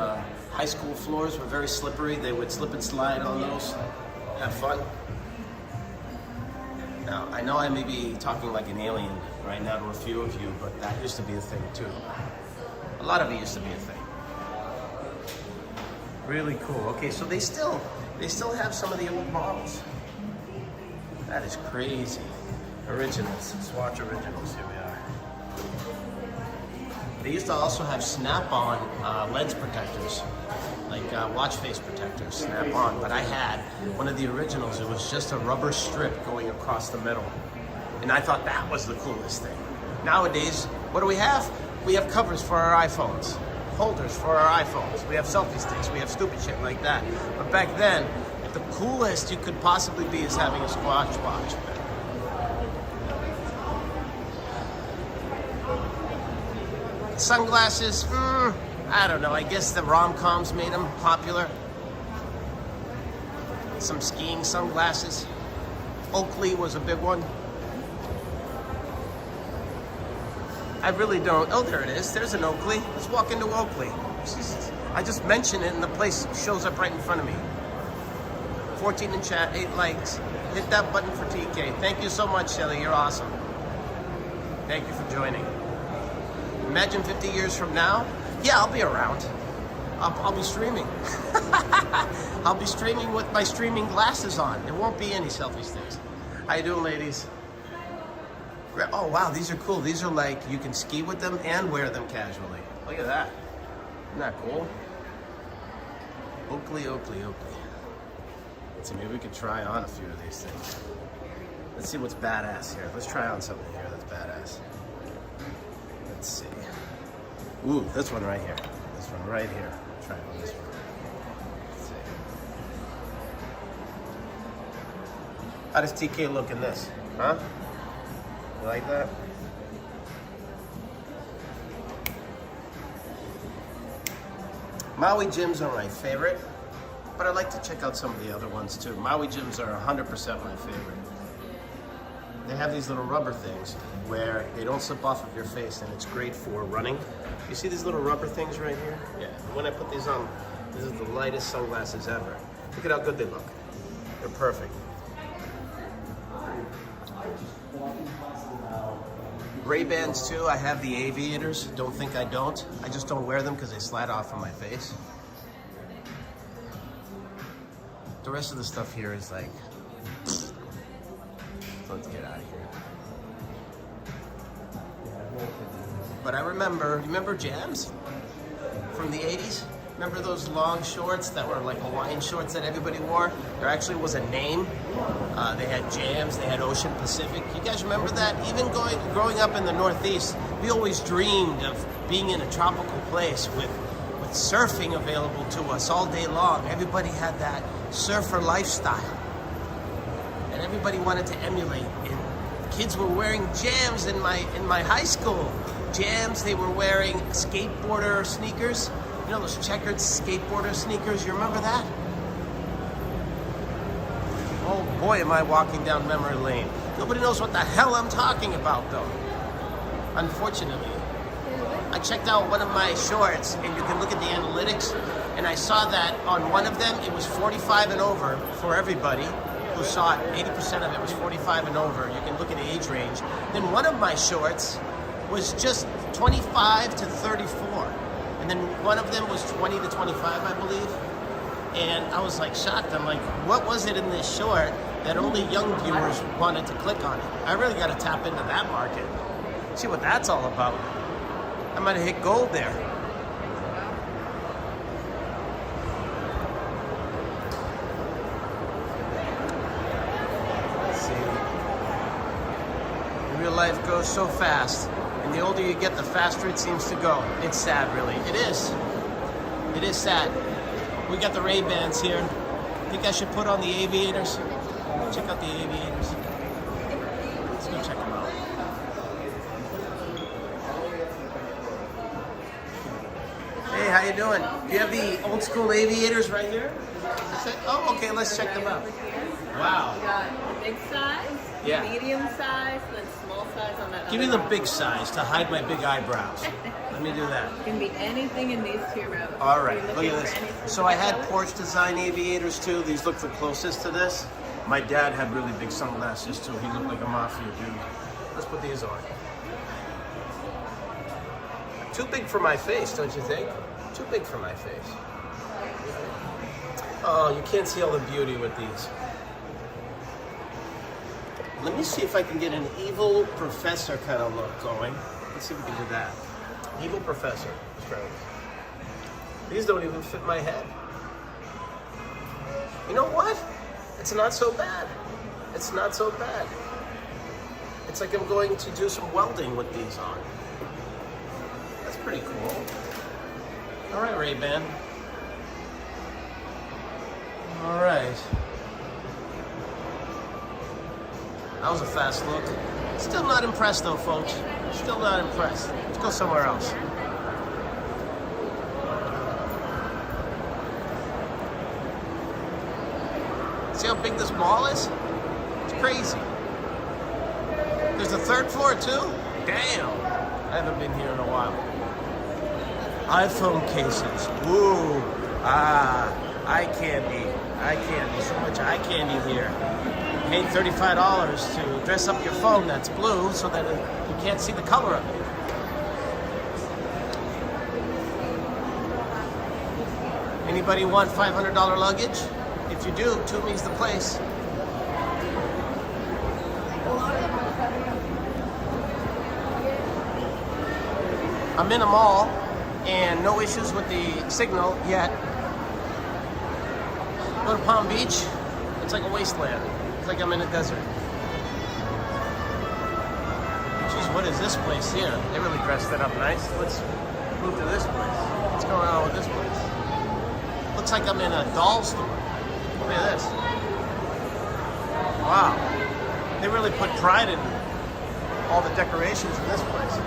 high school floors were very slippery, they would slip and slide on those. Have fun. Now, I know I may be talking like an alien right now to a few of you, but that used to be a thing too. A lot of it used to be a thing. Really cool. Okay, so they still have some of the old models. That is crazy. Originals, Swatch originals, here we are. They used to also have snap-on lens protectors, like watch face protectors, snap-on. But I had one of the originals. It was just a rubber strip going across the middle. And I thought that was the coolest thing. Nowadays, what do we have? We have covers for our iPhones, holders for our iPhones. We have selfie sticks. We have stupid shit like that. But back then, the coolest you could possibly be is having a Swatch watch. Sunglasses, I don't know. I guess the rom-coms made them popular. Some skiing sunglasses. Oakley was a big one. I really don't. Oh, there it is. There's an Oakley. Let's walk into Oakley. Jesus. I just mentioned it and the place shows up right in front of me. 14 in chat, 8 likes. Hit that button for TK. Thank you so much, Shelly. You're awesome. Thank you for joining. Imagine 50 years from now. Yeah, I'll be around. I'll be streaming. I'll be streaming with my streaming glasses on. There won't be any selfie sticks. How you doing, ladies? Oh, wow, these are cool. These are like, you can ski with them and wear them casually. Look at that. Isn't that cool? Oakley, Oakley, Oakley. Let's see, maybe we could try on a few of these things. Let's see what's badass here. Let's try on something here that's badass. Let's see. Ooh, this one right here. This one right here. Try on this one. Let's see. How does TK look in this? Huh? You like that? Maui gyms are my favorite, but I like to check out some of the other ones too. Maui gyms are 100% my favorite. They have these little rubber things where they don't slip off of your face, and it's great for running. You see these little rubber things right here? Yeah. And when I put these on, this is the lightest sunglasses ever. Look at how good they look. They're perfect. Ray-Bans too. I have the aviators. Don't think I don't. I just don't wear them because they slide off of my face. The rest of the stuff here is like, let's get out of here. But I remember Jams from the 80s? Remember those long shorts that were like Hawaiian shorts that everybody wore? There actually was a name. They had Jams, they had Ocean Pacific. You guys remember that? Even growing up in the Northeast, we always dreamed of being in a tropical place with surfing available to us all day long. Everybody had that surfer lifestyle. And everybody wanted to emulate. And kids were wearing Jams in my high school. Jams, they were wearing skateboarder sneakers. You know, those checkered skateboarder sneakers, you remember that? Oh boy, am I walking down memory lane. Nobody knows what the hell I'm talking about though. Unfortunately. I checked out one of my shorts and you can look at the analytics and I saw that on one of them it was 45 and over for everybody who saw it. 80% of it was 45 and over. You can look at the age range. Then one of my shorts was just 25 to 34. And then one of them was 20 to 25, I believe. And I was like shocked. I'm like, what was it in this short that only young viewers wanted to click on it? I really got to tap into that market. See what that's all about. I might have hit gold there. Let's see. Real life goes so fast. And the older you get, the faster it seems to go. It's sad, really. It is. It is sad. We got the Ray-Bans here. Think I should put on the aviators? Check out the aviators. Let's go check them out. Hey, how you doing? Do you have the old school aviators right here? Oh, okay, let's check them out. Wow. We got big size, Yeah. medium size, and then small size on that. Give me other the one. big size to hide my big eyebrows. Let me do that. It can be anything in these two rows. All right, Are you look looking at for this. anything So I had particular? Porsche design aviators too. These look the closest to this. My dad had really big sunglasses too. He looked like a mafia dude. Let's put these on. Too big for my face, don't you think? Too big for my face. Oh, you can't see all the beauty with these. Let me see if I can get an evil professor kind of look going. Let's see if we can do that. Evil professor. Let's try this. These don't even fit my head. You know what? It's not so bad. It's not so bad. It's like I'm going to do some welding with these on. That's pretty cool. All right, Ray-Ban. All right. That was a fast look. Still not impressed though, folks. Still not impressed. Let's go somewhere else. See how big this mall is? It's crazy. There's a third floor too? Damn. I haven't been here in a while. iPhone cases. Woo. Eye candy. Eye candy. So much eye candy here. Pay $35 to dress up your phone that's blue so that you can't see the color of it. Anybody want $500 luggage? If you do, Tumi's the place. I'm in a mall and no issues with the signal yet. Go to Palm Beach, it's like a wasteland. It's like I'm in a desert. Jeez, what is this place here? They really dressed it up nice. Let's move to this place. What's going on with this place? Looks like I'm in a doll store. Look at this. Wow. They really put pride in all the decorations in this place.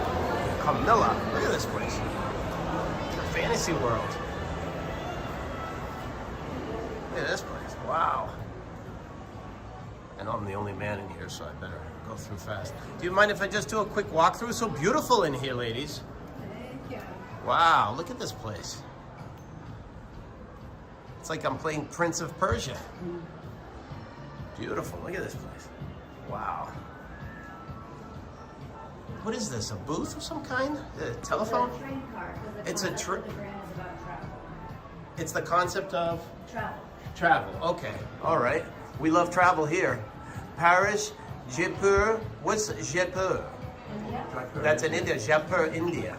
Camilla, look at this place. It's a fantasy world. Look at this place. Wow. And I'm the only man in here, so I better go through fast. Do you mind if I just do a quick walkthrough? It's so beautiful in here, ladies. Thank you. Wow, look at this place. It's like I'm playing Prince of Persia. Beautiful, look at this place. Wow. What is this, a booth of some kind? A telephone? It's a train car. It's a The brand is about travel. It's the concept of Travel. travel. Okay, all right. We love travel here. Paris, Jaipur. What's Jaipur? India. That's in India, Jaipur, India.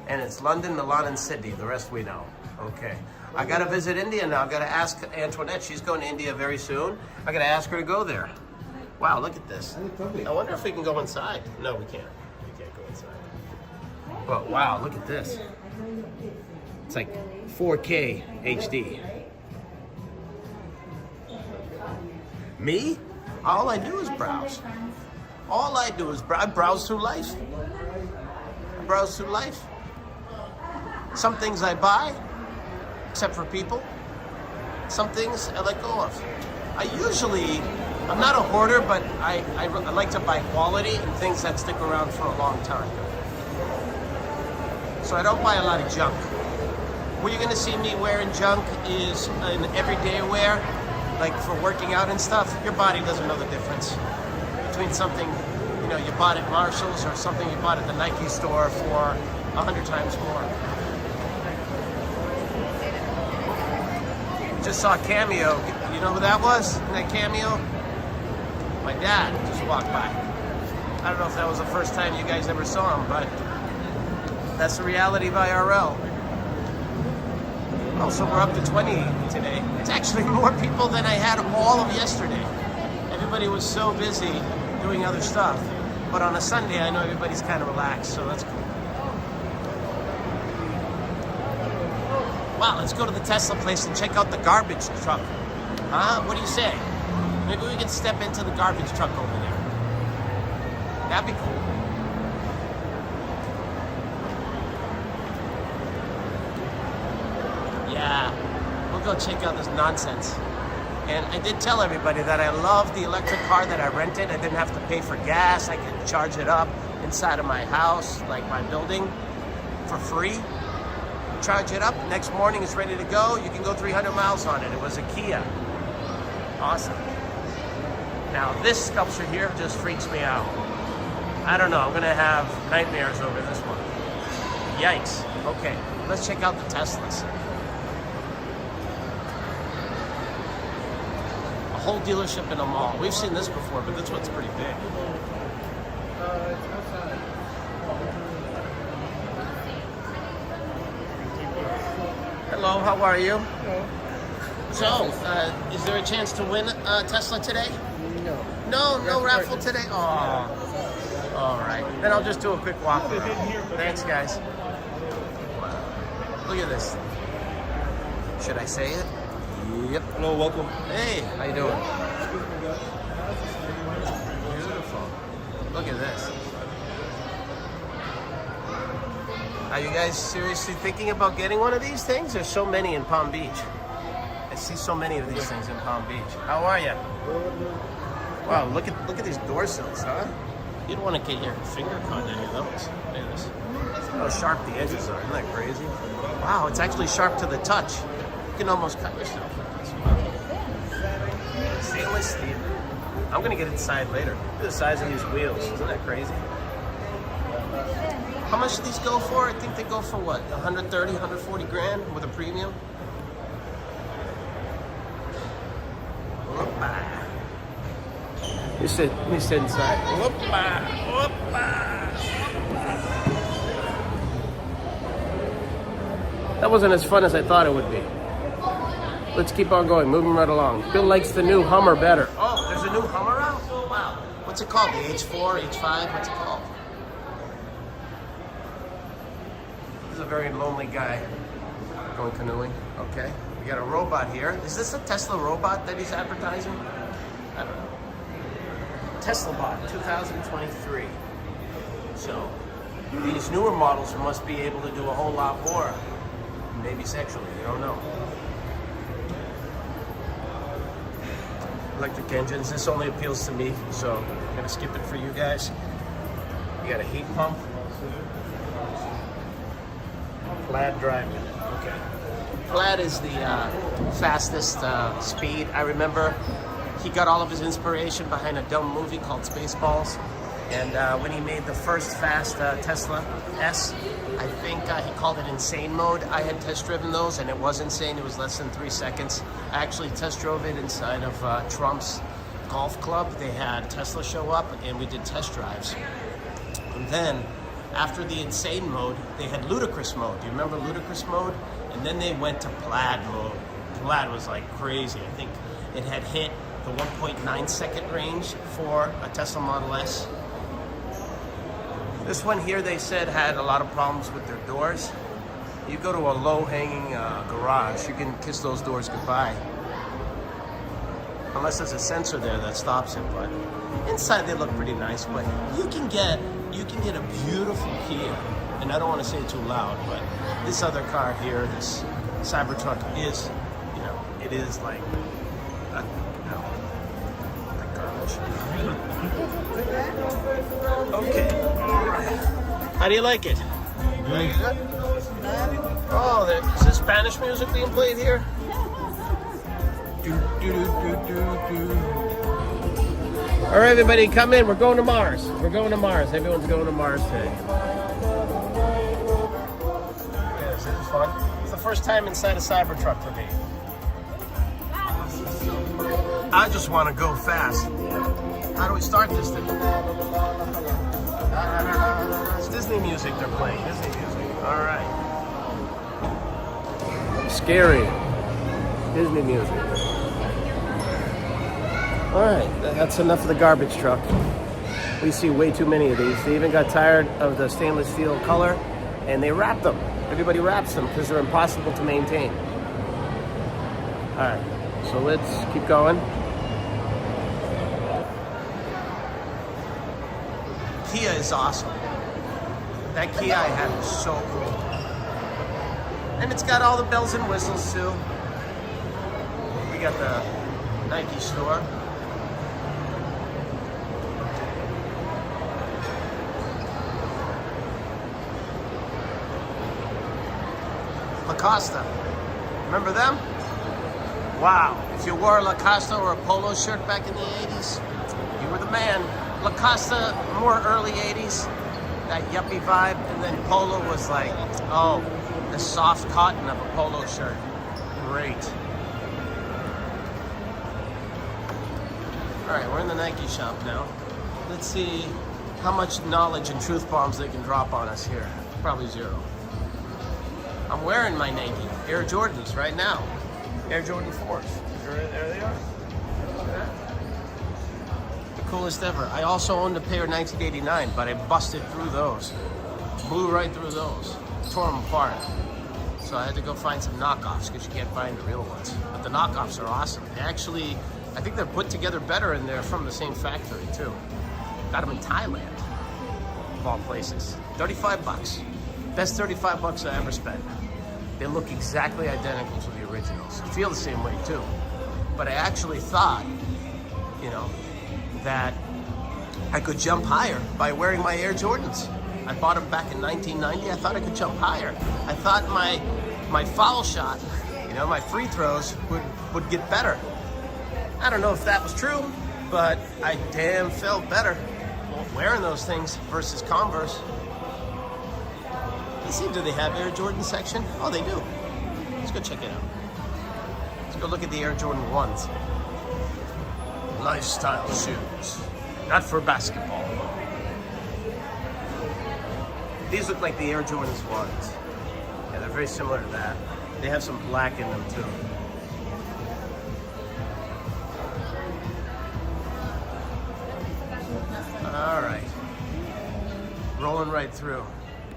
And it's London, Milan, and Sydney. The rest we know. Okay. I got to visit India now. I got to ask Antoinette. She's going to India very soon. I got to ask her to go there. Wow, look at this. I wonder if we can go inside. No, we can't. We can't go inside. But wow, look at this. It's like 4K HD. Me? All I do is browse. All I do is I browse through life. I browse through life. Some things I buy, except for people. Some things I let go of. I'm not a hoarder, but I like to buy quality and things that stick around for a long time. So I don't buy a lot of junk. Where you're gonna see me wearing junk is in everyday wear, like for working out and stuff. Your body doesn't know the difference between something, you know, you bought at Marshall's or something you bought at the Nike store for 100 times more. Just saw Cameo. You know who that was? In that Cameo? My dad just walked by. I don't know if that was the first time you guys ever saw him, but that's the reality of IRL. Oh, so we're up to 20 today. It's actually more people than I had all of yesterday. Everybody was so busy doing other stuff. But on a Sunday, I know everybody's kind of relaxed, so that's cool. Wow, let's go to the Tesla place and check out the garbage truck. Huh? What do you say? Maybe we can step into the garbage truck over there. That'd be cool. Yeah, we'll go check out this nonsense. And I did tell everybody that I love the electric car that I rented. I didn't have to pay for gas. I could charge it up inside of my house, like my building, for free. Charge it up, next morning it's ready to go. You can go 300 miles on it. It was a Kia. Awesome. Now this sculpture here just freaks me out. I don't know, I'm gonna have nightmares over this one. Yikes. Okay, let's check out the Teslas. A whole dealership in a mall. We've seen this before, but this one's pretty big. Hello, how are you? Hello. So, is there a chance to win a Tesla today? No. No raffle today? Oh. All right. Then I'll just do a quick walk around. Thanks, guys. Wow. Look at this. Should I say it? Yep. Hello, welcome. Hey, how you doing? Beautiful. Look at this. Are you guys seriously thinking about getting one of these things? There's so many in Palm Beach. I see so many of these things in Palm Beach. How are you? Wow, look at these door sills, huh? You don't want to get your finger caught in any of those. Look at this. How sharp the edges are. Isn't that crazy? Wow, it's actually sharp to the touch. You can almost cut yourself with this. Wow. Stainless steel. I'm gonna get inside later. Look at the size of these wheels. Isn't that crazy? How much do these go for? I think they go for what? 130, 140 grand with a premium? Whoop-a. You sit inside. Whoop-a, whoop-a. That wasn't as fun as I thought it would be. Let's keep on going, moving right along. Bill likes the new Hummer better. Oh, there's a new Hummer out? Wow. What's it called? The H4, H5? What's it called? This is a very lonely guy going canoeing. Okay. We got a robot here. Is this a Tesla robot that he's advertising? I don't know. Tesla bot 2023. So these newer models must be able to do a whole lot more. Maybe sexually, you don't know. Electric engines, this only appeals to me, so I'm gonna skip it for you guys. You got a heat pump. Plaid drive unit, okay. Plaid is the fastest speed. I remember he got all of his inspiration behind a dumb movie called Spaceballs. And when he made the first fast Tesla S, I think he called it insane mode. I had test driven those and it was insane. It was less than 3 seconds. I actually test drove it inside of Trump's golf club. They had Tesla show up and we did test drives. And then after the insane mode, they had ludicrous mode. Do you remember ludicrous mode? And then they went to plaid mode. Plaid was like crazy. I think it had hit the 1.9 second range for a Tesla Model S. This one here, they said, had a lot of problems with their doors. You go to a low-hanging garage, you can kiss those doors goodbye. Unless there's a sensor there that stops it, but inside they look pretty nice. But you can get a beautiful Kia, and I don't want to say it too loud, but this other car here, this Cybertruck is, you know, it is like a much. Okay. All right. How do you like it? Like it? Oh, is there Spanish music being played here? All right, everybody, come in. We're going to Mars. We're going to Mars. Everyone's going to Mars today. Yes, this is fun. It's the first time inside a Cybertruck for me. I just want to go fast. How do we start this thing? It's Disney music they're playing. Disney music. All right. Scary. Disney music. All right, that's enough of the garbage truck. We see way too many of these. They even got tired of the stainless steel color, and they wrap them. Everybody wraps them because they're impossible to maintain. All right, so let's keep going. Kia is awesome. That Kia I had is so cool. And it's got all the bells and whistles too. We got the Nike store. Lacoste. Remember them? Wow. If you wore a Lacoste or a polo shirt back in the 80s, you were the man. Lacoste, more early 80s, that yuppie vibe, and then polo was like, oh, the soft cotton of a polo shirt. Great. All right, we're in the Nike shop now. Let's see how much knowledge and truth bombs they can drop on us here. Probably zero. I'm wearing my Nike Air Jordans right now. Air Jordan 4s. There they are. Look at that. The coolest ever. I also owned a pair of 1989, but I busted through those. Blew right through those. Tore them apart. So I had to go find some knockoffs because you can't find the real ones. But the knockoffs are awesome. They actually, I think they're put together better and they're from the same factory too. Got them in Thailand, of all places. 35 bucks. Best 35 bucks I ever spent. They look exactly identical to the originals. Feel the same way too. But I actually thought, you know, that I could jump higher by wearing my Air Jordans. I bought them back in 1990. I thought I could jump higher. I thought my foul shot, you know, my free throws would get better. I don't know if that was true, but I damn felt better wearing those things versus Converse. Let's see, do they have Air Jordan section? Oh, they do. Let's go check it out. Let's go look at the Air Jordan 1s. Lifestyle shoes. Not for basketball. These look like the Air Jordans 1s. Yeah, they're very similar to that. They have some black in them too. All right. Rolling right through.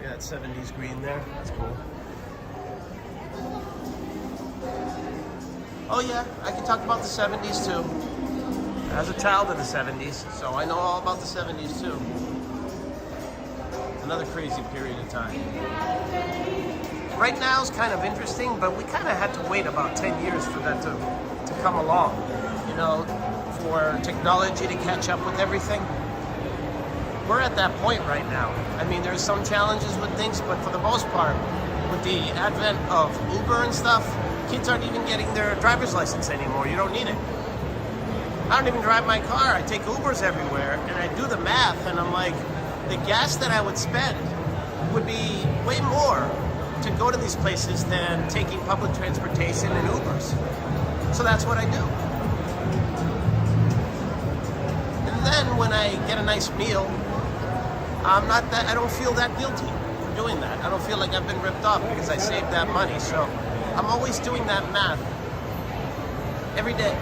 Yeah, that 70s green there. That's cool. Oh yeah, I can talk about the 70s too. As a child of the 70s, so I know all about the 70s too. Another crazy period of time. Right now is kind of interesting, but we kind of had to wait about 10 years for that to come along. You know, for technology to catch up with everything. We're at that point right now. I mean, there's some challenges with things, but for the most part, with the advent of Uber and stuff, kids aren't even getting their driver's license anymore. You don't need it. I don't even drive my car. I take Ubers everywhere, and I do the math, and I'm like, the gas that I would spend would be way more to go to these places than taking public transportation and Ubers. So that's what I do. And then when I get a nice meal, I don't feel that guilty for doing that. I don't feel like I've been ripped off because I saved that money. So I'm always doing that math every day.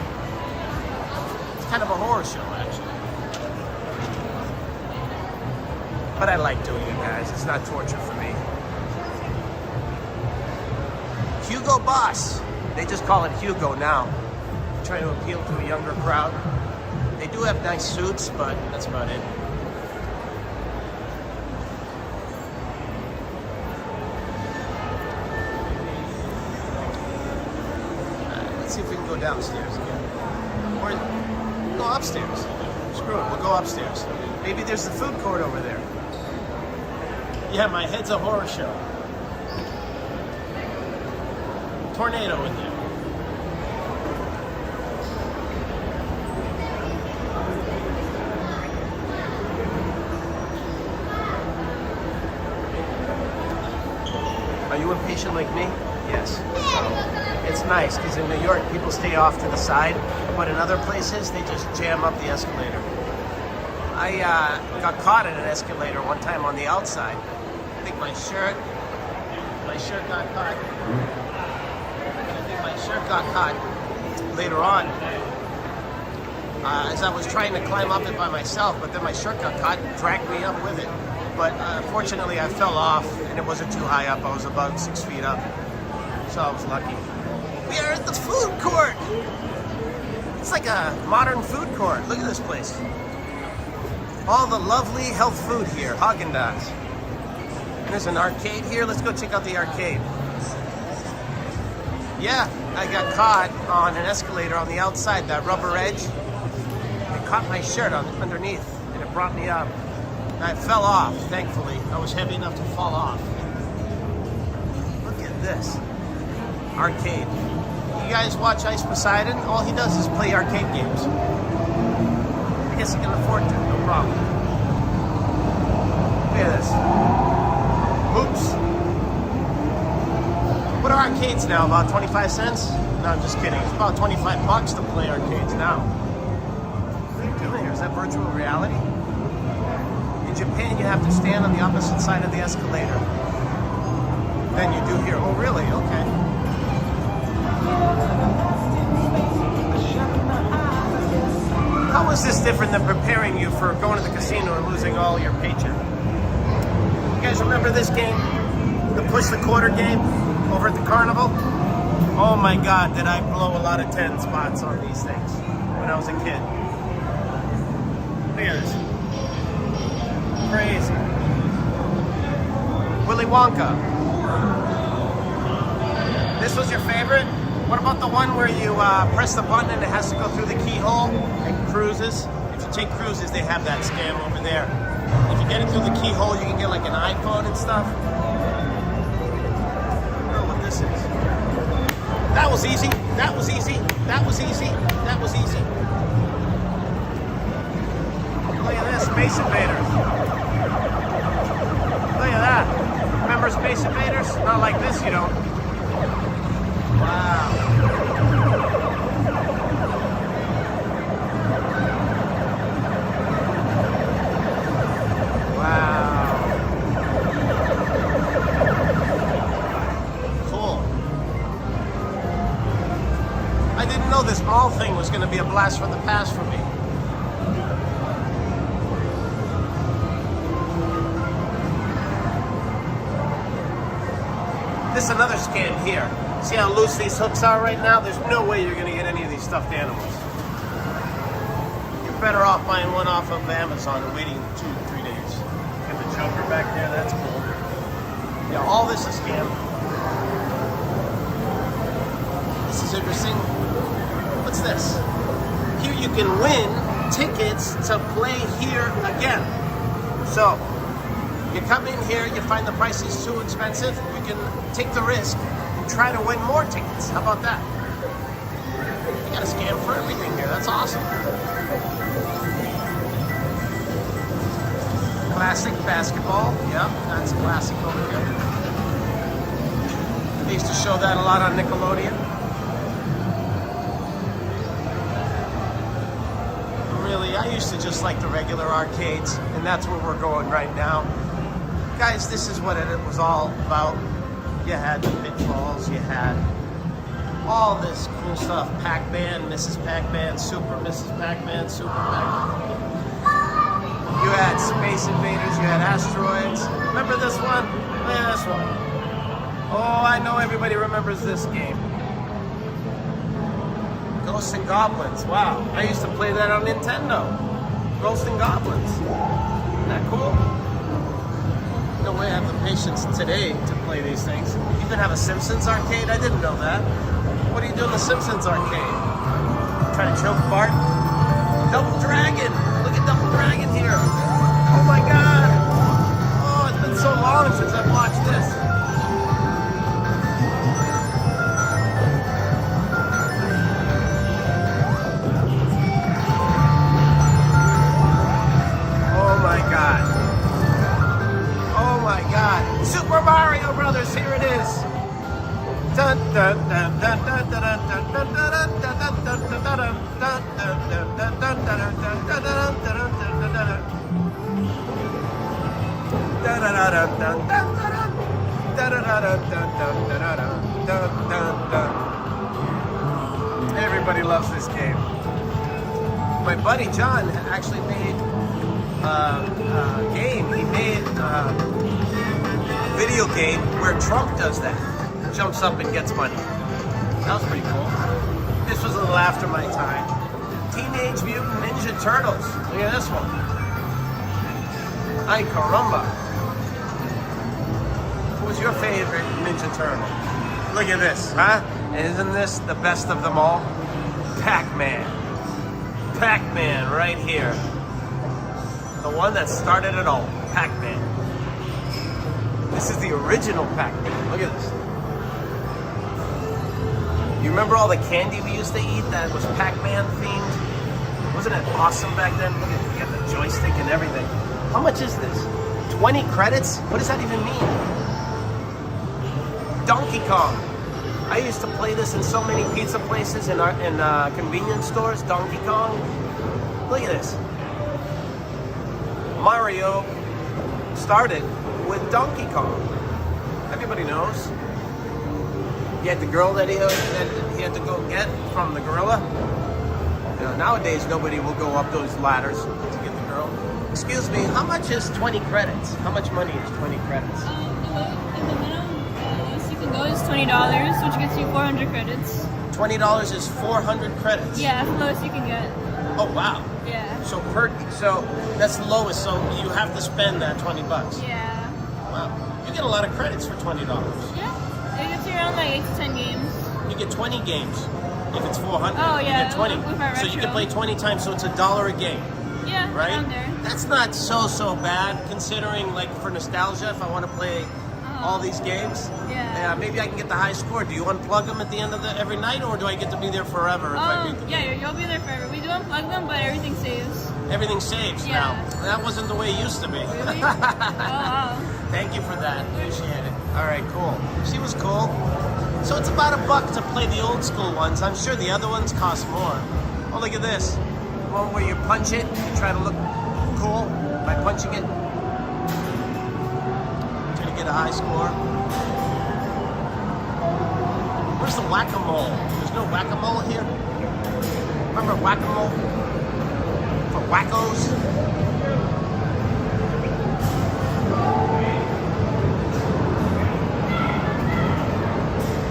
It's kind of a horror show, actually. But I like doing it, guys. It's not torture for me. Hugo Boss. They just call it Hugo now. Trying to appeal to a younger crowd. They do have nice suits, but that's about it. Let's see if we can go downstairs again. Or go upstairs. Screw it, we'll go upstairs. Maybe there's the food court over there. Yeah, my head's a horror show. Tornado in there. Are you impatient like me? Yes. It's nice because in New York, people stay off to the side, but in other places, they just jam up the escalator. I got caught in an escalator one time on the outside. I think my shirt got caught. I think my shirt got caught later on as I was trying to climb up it by myself, but then my shirt got caught and dragged me up with it. But fortunately, I fell off, and it wasn't too high up. I was about 6 feet up, so I was lucky. We are at the food court. It's like a modern food court. Look at this place. All the lovely health food here. Haagen-Dazs. There's an arcade here. Let's go check out the arcade. Yeah, I got caught on an escalator on the outside, that rubber edge. It caught my shirt underneath, and it brought me up. I fell off, thankfully. I was heavy enough to fall off. Look at this. Arcade. You guys watch Ice Poseidon? All he does is play arcade games. I guess he can afford to, no problem. Look at this. Oops. What are arcades now? About 25 cents? No, I'm just kidding. It's about 25 bucks to play arcades now. What are you doing here? Is that virtual reality? In Japan, you have to stand on the opposite side of the escalator than you do here. Oh, really? Okay. How is this different than preparing you for going to the casino and losing all your paycheck? You guys remember this game? The push the quarter game over at the carnival? Oh my God, did I blow a lot of 10 spots on these things when I was a kid. Look at this. Crazy. Willy Wonka. This was your favorite? What about the one where you press the button and it has to go through the keyhole? Like cruises? If you take cruises, they have that scam over there. If you get it through the keyhole, you can get like an iPhone and stuff. I don't know what this is. That was easy. That was easy. That was easy. That was easy. Look at this, Space Invaders. Look at that. Remember Space Invaders? Not like this, you don't. Wow. Wow. Cool. I didn't know this mall thing was going to be a blast from the past for me. This is another scam here. See how loose these hooks are right now? There's no way you're going to get any of these stuffed animals. You're better off buying one off of Amazon and waiting 2 to 3 days. Get the Joker back there, that's cool. Yeah, all this is scam. This is interesting. What's this? Here you can win tickets to play here again. So, you come in here, you find the price is too expensive, you can take the risk and try to win more tickets. How about that? You got a scam for everything here. That's awesome. Classic basketball. Yep, that's classic over here. They used to show that a lot on Nickelodeon. Really, I used to just like the regular arcades, and that's where we're going right now. Guys, this is what it was all about. You had the pitfalls, you had all this cool stuff. Pac-Man, Mrs. Pac-Man, Super Mrs. Pac-Man, Super Pac-Man. You had Space Invaders, you had Asteroids. Remember this one? Look at this one. Oh, I know everybody remembers this game. Ghosts and Goblins. Wow, I used to play that on Nintendo. Ghosts and Goblins. Isn't that cool? No way I have the patience today to play these things. You even have a Simpsons arcade? I didn't know that. What do you do in the Simpsons arcade? Try to choke Bart? Double Dragon! Look my God. Oh, it's been so long since I've watched this. Oh my God. Oh my God. Super Mario Brothers, here it is. Dun, dun, dun, dun, dun, dun, dun, dun, dun, dun, dun, dun, dun, everybody loves this game. My buddy John actually made a game. He made a video game where Trump does that. Jumps up and gets money. That was pretty cool. This was a little after my time. Teenage Mutant Ninja Turtles. Look at this one. Ay caramba. Who was your favorite Ninja Turtle? Look at this, huh? Isn't this the best of them all? Pac-Man. Pac-Man right here. The one that started it all. Pac-Man. This is the original Pac-Man. Look at this. You remember all the candy we used to eat that was Pac-Man themed? Wasn't it awesome back then? Look at you have the joystick and everything. How much is this? 20 credits? What does that even mean? Donkey Kong. I used to play this in so many pizza places and convenience stores. Donkey Kong. Look at this. Mario started with Donkey Kong. Everybody knows. He had the girl that he had to go get from the gorilla. You know, nowadays, nobody will go up those ladders to get the girl. Excuse me, how much is 20 credits? How much money is 20 credits? The minimum lowest you can go is $20, which gets you 400 credits. $20 is 400 credits? Yeah, that's the lowest you can get. Oh, wow. Yeah. So that's the lowest, so you have to spend that 20 bucks. Yeah. Wow. You get a lot of credits for $20. Yeah. It gets you around like 8 to 10 games. You get 20 games. If it's 400, Oh, you yeah, get 20. with our So you can retro. play 20 times, so it's $1 a game, Yeah, right? around there. That's not so bad, considering, like, for nostalgia, if I want to play all these games. Yeah. Maybe I can get the high score. Do you unplug them at the end of every night, or do I get to be there forever if I beat the Yeah, game? you'll be there forever. We do unplug them, but everything saves. Everything saves Yeah. now. That wasn't the way it used to be. Really? Oh. Thank you for that. Appreciate it. All right, cool. She was cool. So it's about $1 to play the old school ones. I'm sure the other ones cost more. Oh, look at this. One where you punch it, you try to look cool by punching it. Try to get a high score. Where's the whack-a-mole? There's no whack-a-mole here? Remember whack-a-mole? For wackos?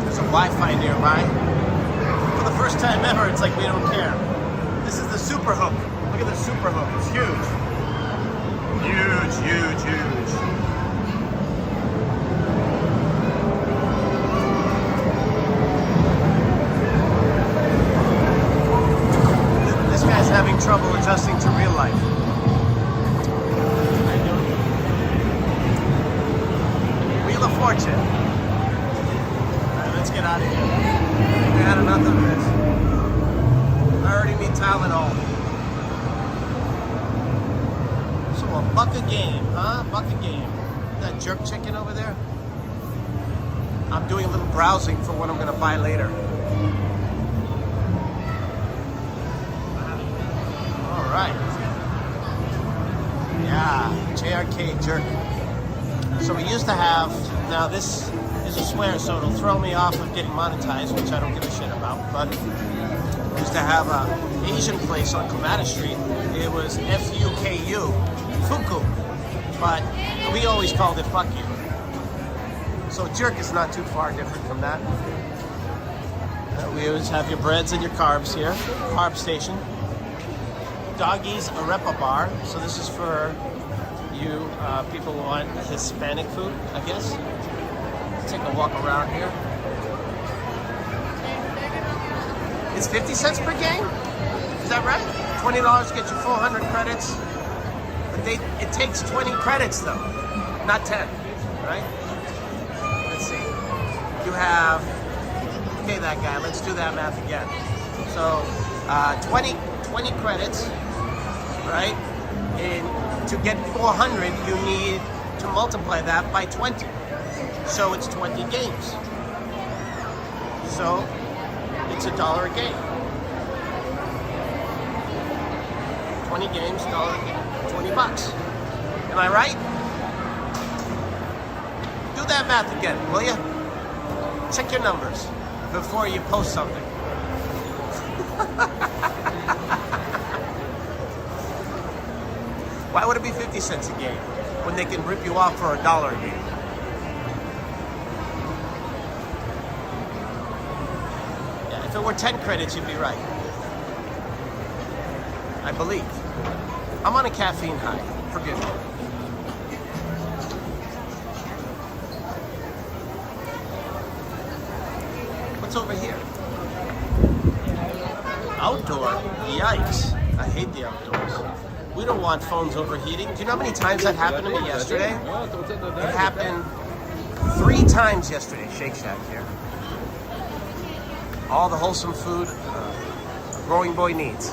There's a Wi-Fi nearby. For the first time ever, it's like we don't care. This is the super hook. Look at the super hook. It's huge. Huge. This guy's having trouble adjusting to real life. Wheel of Fortune. All right, let's get out of here. We had enough of this. I already need Tylenol. So $1 a game, huh? $1 a game. That jerk chicken over there? I'm doing a little browsing for what I'm gonna buy later. All right. Yeah, JRK jerk. So we used to have, now this is a swear, so it'll throw me off of getting monetized, which I don't give a shit about, but we used to have an Asian place on Komata Street. It was F-U-K-U, Fuku, but we always called it fuck you. So jerk is not too far different from that. We always have your breads and your carbs here, carb station. Doggy's Arepa Bar, so this is for you people who want Hispanic food, I guess. Let's take a walk around here. It's 50 cents per game? Is that right? $20 gets you 400 credits. But it takes 20 credits though, not 10, right? Let's see. You have, okay, that guy, let's do that math again. So 20 credits, right? And to get 400, you need to multiply that by 20. So it's 20 games. So it's $1 a game. 20 games, $1 a game, 20 bucks. Am I right? Do that math again, will you? Check your numbers before you post something. Why would it be 50 cents a game when they can rip you off for $1 a game? Yeah, if it were 10 credits, you'd be right. I believe. I'm on a caffeine high. Forgive me. What's over here? Outdoor? Yikes. I hate the outdoors. We don't want phones overheating. Do you know how many times that happened to me yesterday? It happened 3 times yesterday, Shake Shack here. All the wholesome food a growing boy needs.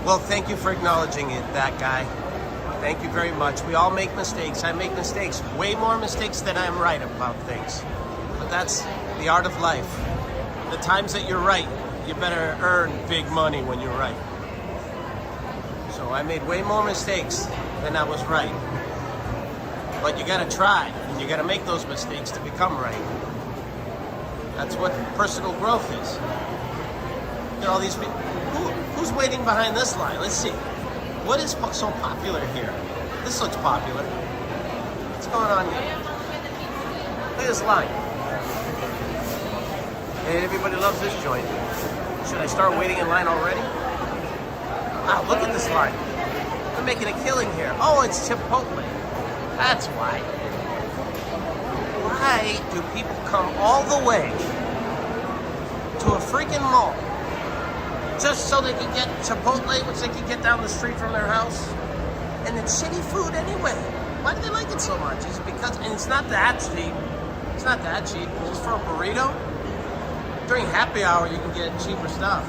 Well, thank you for acknowledging it, that guy. Thank you very much. We all make mistakes. I make mistakes. Way more mistakes than I'm right about things. But that's the art of life. The times that you're right, you better earn big money when you're right. So I made way more mistakes than I was right. But you gotta try, and you gotta make those mistakes to become right. That's what personal growth is. Look at all these people. Who's waiting behind this line? Let's see. What is so popular here? This looks popular. What's going on here? Look at this line. Hey, everybody loves this joint. Should I start waiting in line already? Wow, look at this line. They're making a killing here. Oh, it's Chipotle. That's why. Why do people come all the way to a freaking mall just so they can get Chipotle, which they can get down the street from their house? And it's shitty food anyway. Why do they like it so much? Is it because, and it's not that cheap. It's not that cheap. Just for a burrito. During happy hour, you can get cheaper stuff.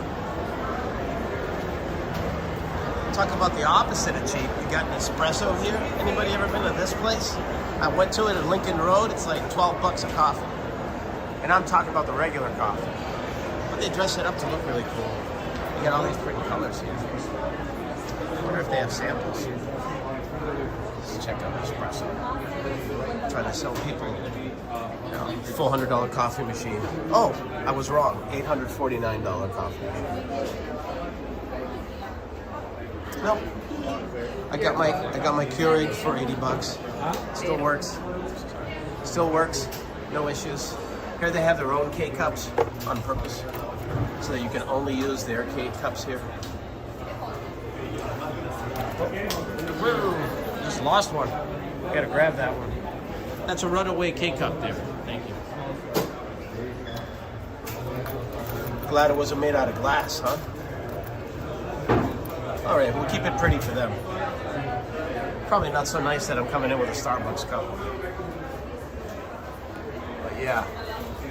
Talk about the opposite of cheap. You got an espresso here. Anybody ever been to this place? I went to it in Lincoln Road. It's like 12 bucks a coffee. And I'm talking about the regular coffee. But they dress it up to look really cool. You got all these pretty colors here. I wonder if they have samples. Let's check out espresso. Trying to sell people, $400 coffee machine. Oh, I was wrong. $849 coffee machine. Nope. I got my Keurig for 80 bucks. Still works. Still works. No issues. Here they have their own K-cups on purpose, so that you can only use their K-cups here. Whoa, just lost one. Gotta grab that one. That's a runaway K-cup there. Thank you. Glad it wasn't made out of glass, huh? All right, we'll keep it pretty for them. Probably not so nice that I'm coming in with a Starbucks cup. But yeah,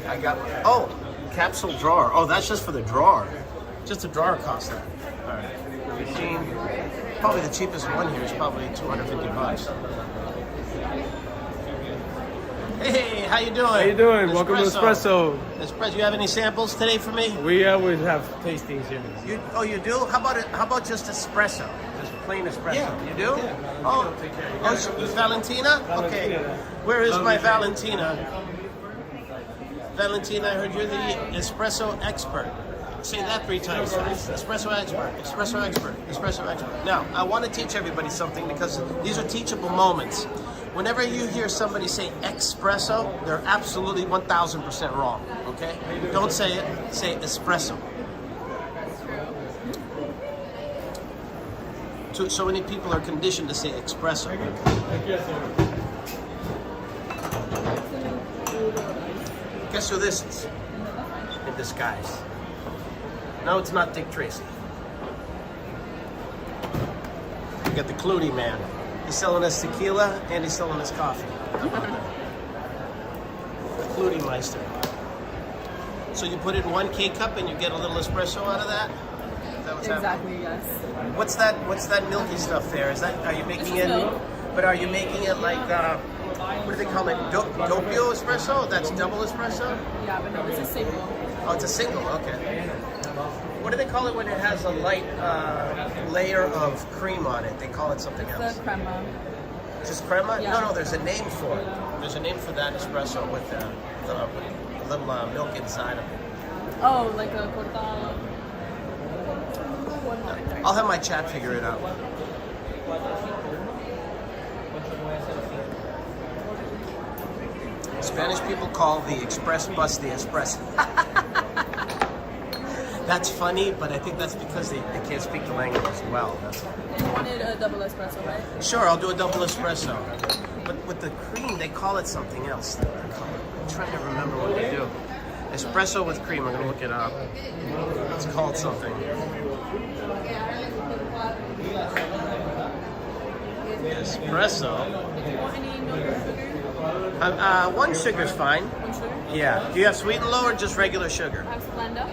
I got, oh, capsule drawer. Oh, that's just for the drawer. Just a drawer cost that. All right, machine. Probably the cheapest one here is probably 250 bucks. Hey, how you doing? How you doing? Welcome to Espresso. Espresso. You have any samples today for me? We always have tastings here. You do? How about just espresso? Just plain espresso. Yeah. You do? Yeah. Oh, Valentina? Okay. Where is my Valentina? Valentina, I heard you're the espresso expert. Say that 3 times fast. Espresso expert, espresso expert, espresso expert. Now, I want to teach everybody something because these are teachable moments. Whenever you hear somebody say espresso, they're absolutely 1,000% wrong, okay? Don't say it, say espresso. So many people are conditioned to say espresso. Guess who this is? In disguise. No, it's not Dick Tracy. You got the Clooney man. He's selling us tequila and he's selling us coffee. The Clooney Meister. So you put in 1 K-cup and you get a little espresso out of that? Is that what's happening? Yes. What's that milky stuff there? Are you making it? milk. But are you making it like what do they call it? Doppio espresso? That's double espresso? Yeah, but no, it's a single. Oh, it's a single. Okay. What do they call it when it has a light layer of cream on it? They call it something else. The crema. Just crema? Yeah. No, there's a name for it. There's a name for that espresso with the little milk inside of it. Oh, like a cortado. I'll have my chat figure it out. Spanish people call the express bus the espresso. That's funny, but I think that's because they can't speak the language as well. That's And you wanted a double espresso, right? Sure, I'll do a double espresso. But with the cream, they call it something else. I'm trying to remember what they do. Espresso with cream, I'm gonna look it up. It's called something. Espresso. Do you want any milk or sugar? 1 sugar's fine. 1 sugar? Yeah. Do you have sweet and low or just regular sugar? I have Splenda.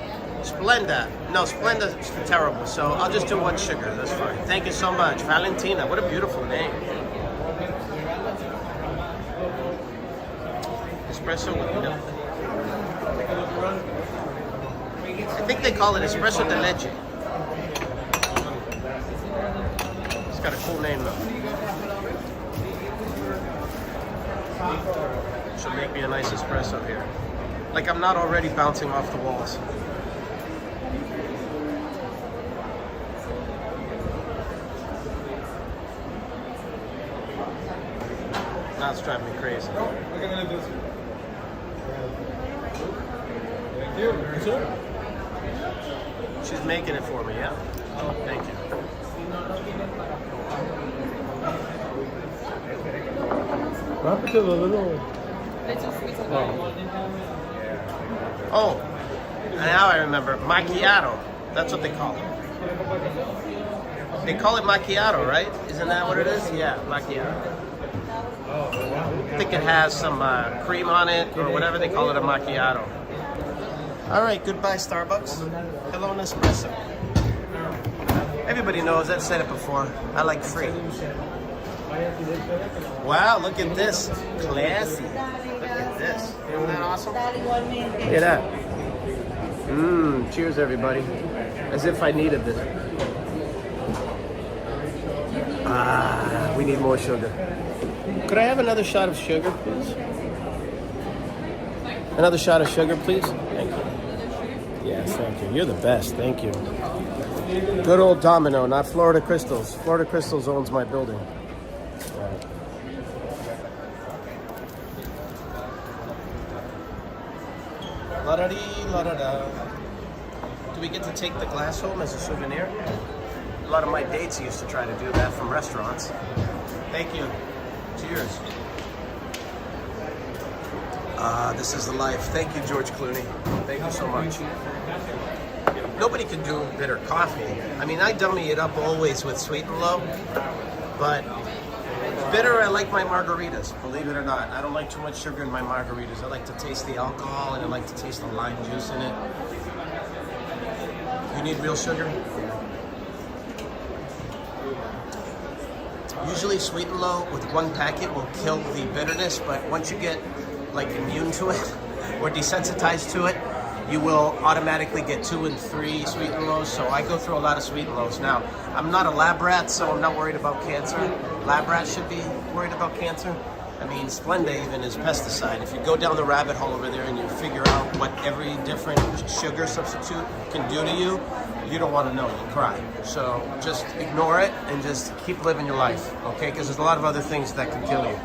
Splenda. No, Splenda's terrible. So I'll just do 1 sugar. That's fine. Thank you so much. Valentina. What a beautiful name. Espresso with milk. I think they call it espresso de leche. It's got a cool name though. Should make me a nice espresso here. Like I'm not already bouncing off the walls. Now it's driving me crazy. We're gonna do this. Thank you. Sure. She's making it for me, yeah? Oh, thank you. What happened to the little... Oh, now I remember. Macchiato. That's what they call it. They call it macchiato, right? Isn't that what it is? Yeah, macchiato. I think it has some cream on it or whatever. They call it a macchiato. All right, goodbye, Starbucks. Hello, Nespresso. Everybody knows, I've said it before. I like free. Wow, look at this. Classy. Look at this. Isn't that awesome? Look at that. Cheers, everybody. As if I needed this. We need more sugar. Could I have another shot of sugar, please? Another shot of sugar, please? Thank you. Yes, thank you. You're the best. Thank you. Good old Domino, not Florida Crystals. Florida Crystals owns my building. Right. La-da-dee, la-da-da. Do we get to take the glass home as a souvenir? A lot of my dates used to try to do that from restaurants. Thank you. Cheers. This is the life. Thank you, George Clooney. Thank you so much. Nobody can do bitter coffee. I mean, I dummy it up always with sweet and low, but bitter, I like my margaritas, believe it or not. I don't like too much sugar in my margaritas. I like to taste the alcohol and I like to taste the lime juice in it. You need real sugar? Usually sweet and low with 1 packet will kill the bitterness, but once you get like immune to it or desensitized to it, you will automatically get 2 and 3 sweet and lows. So I go through a lot of sweet and lows. Now, I'm not a lab rat, so I'm not worried about cancer. Lab rats should be worried about cancer. I mean, Splenda even is pesticide. If you go down the rabbit hole over there and you figure out what every different sugar substitute can do to you, you don't want to know, you cry. So just ignore it and just keep living your life, okay? Because there's a lot of other things that can kill you.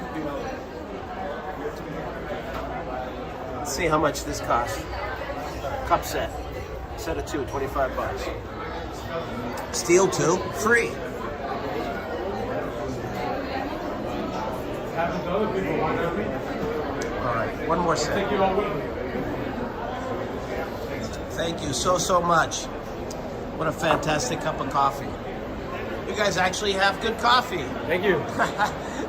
Let's see how much this costs. Cup set. Set of 2, 25 bucks. Steel 2, free. All right, one more set. Thank you so much. What a fantastic cup of coffee. You guys actually have good coffee. Thank you.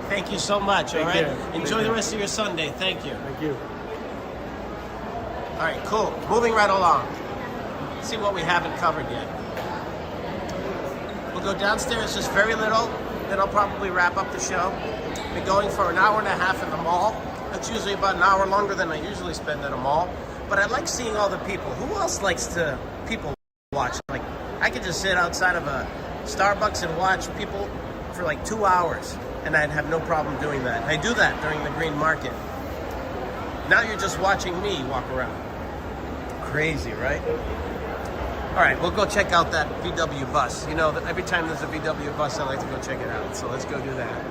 Thank you so much, all Thank right? you. Enjoy the rest of your Sunday. Thank you. Thank you. All right, cool. Moving right along. Let's see what we haven't covered yet. We'll go downstairs just very little, then I'll probably wrap up the show. Been going for an hour and a half in the mall. That's usually about an hour longer than I usually spend at a mall. But I like seeing all the people. Who else likes to people watch? Like, I could just sit outside of a Starbucks and watch people for like 2 hours, and I'd have no problem doing that. I do that during the green market. Now you're just watching me walk around. Crazy, right? All right, we'll go check out that VW bus. You know, every time there's a VW bus, I like to go check it out. So let's go do that.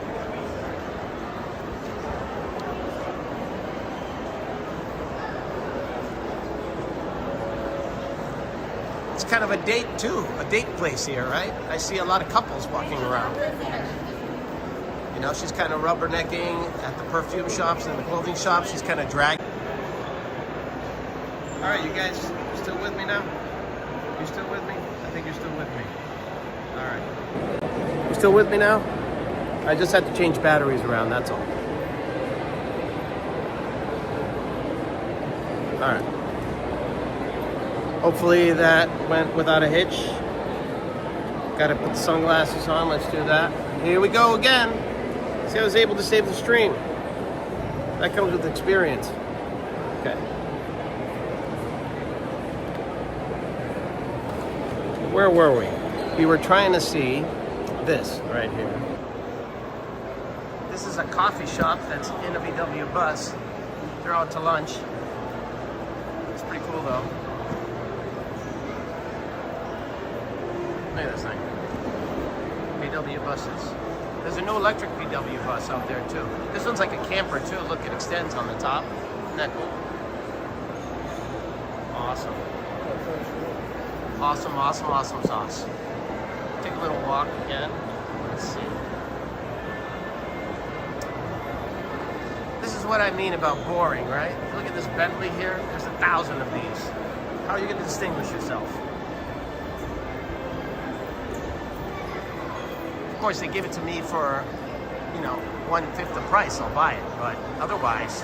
It's kind of a date too, a date place here, right? I see a lot of couples walking around. You know, she's kind of rubbernecking at the perfume shops and the clothing shops. She's kind of dragging. All right, you guys still with me now? You still with me? I think you're still with me. All right. You still with me now? I just had to change batteries around, that's all. All right. Hopefully that went without a hitch. Got to put the sunglasses on. Let's do that. Here we go again. See, I was able to save the stream. That comes with experience. Okay. Where were we? We were trying to see this right here. This is a coffee shop that's in a VW bus. They're out to lunch. It's pretty cool though. Look at this thing. VW buses. There's a new electric VW bus out there too. This one's like a camper too. Look, it extends on the top. Isn't that cool? Awesome. Awesome, awesome, awesome sauce. Take a little walk again. Let's see. This is what I mean about boring, right? Look at this Bentley here. There's 1,000 of these. How are you going to distinguish yourself? Of course, they give it to me for, you know, 1/5 the price. I'll buy it. But otherwise,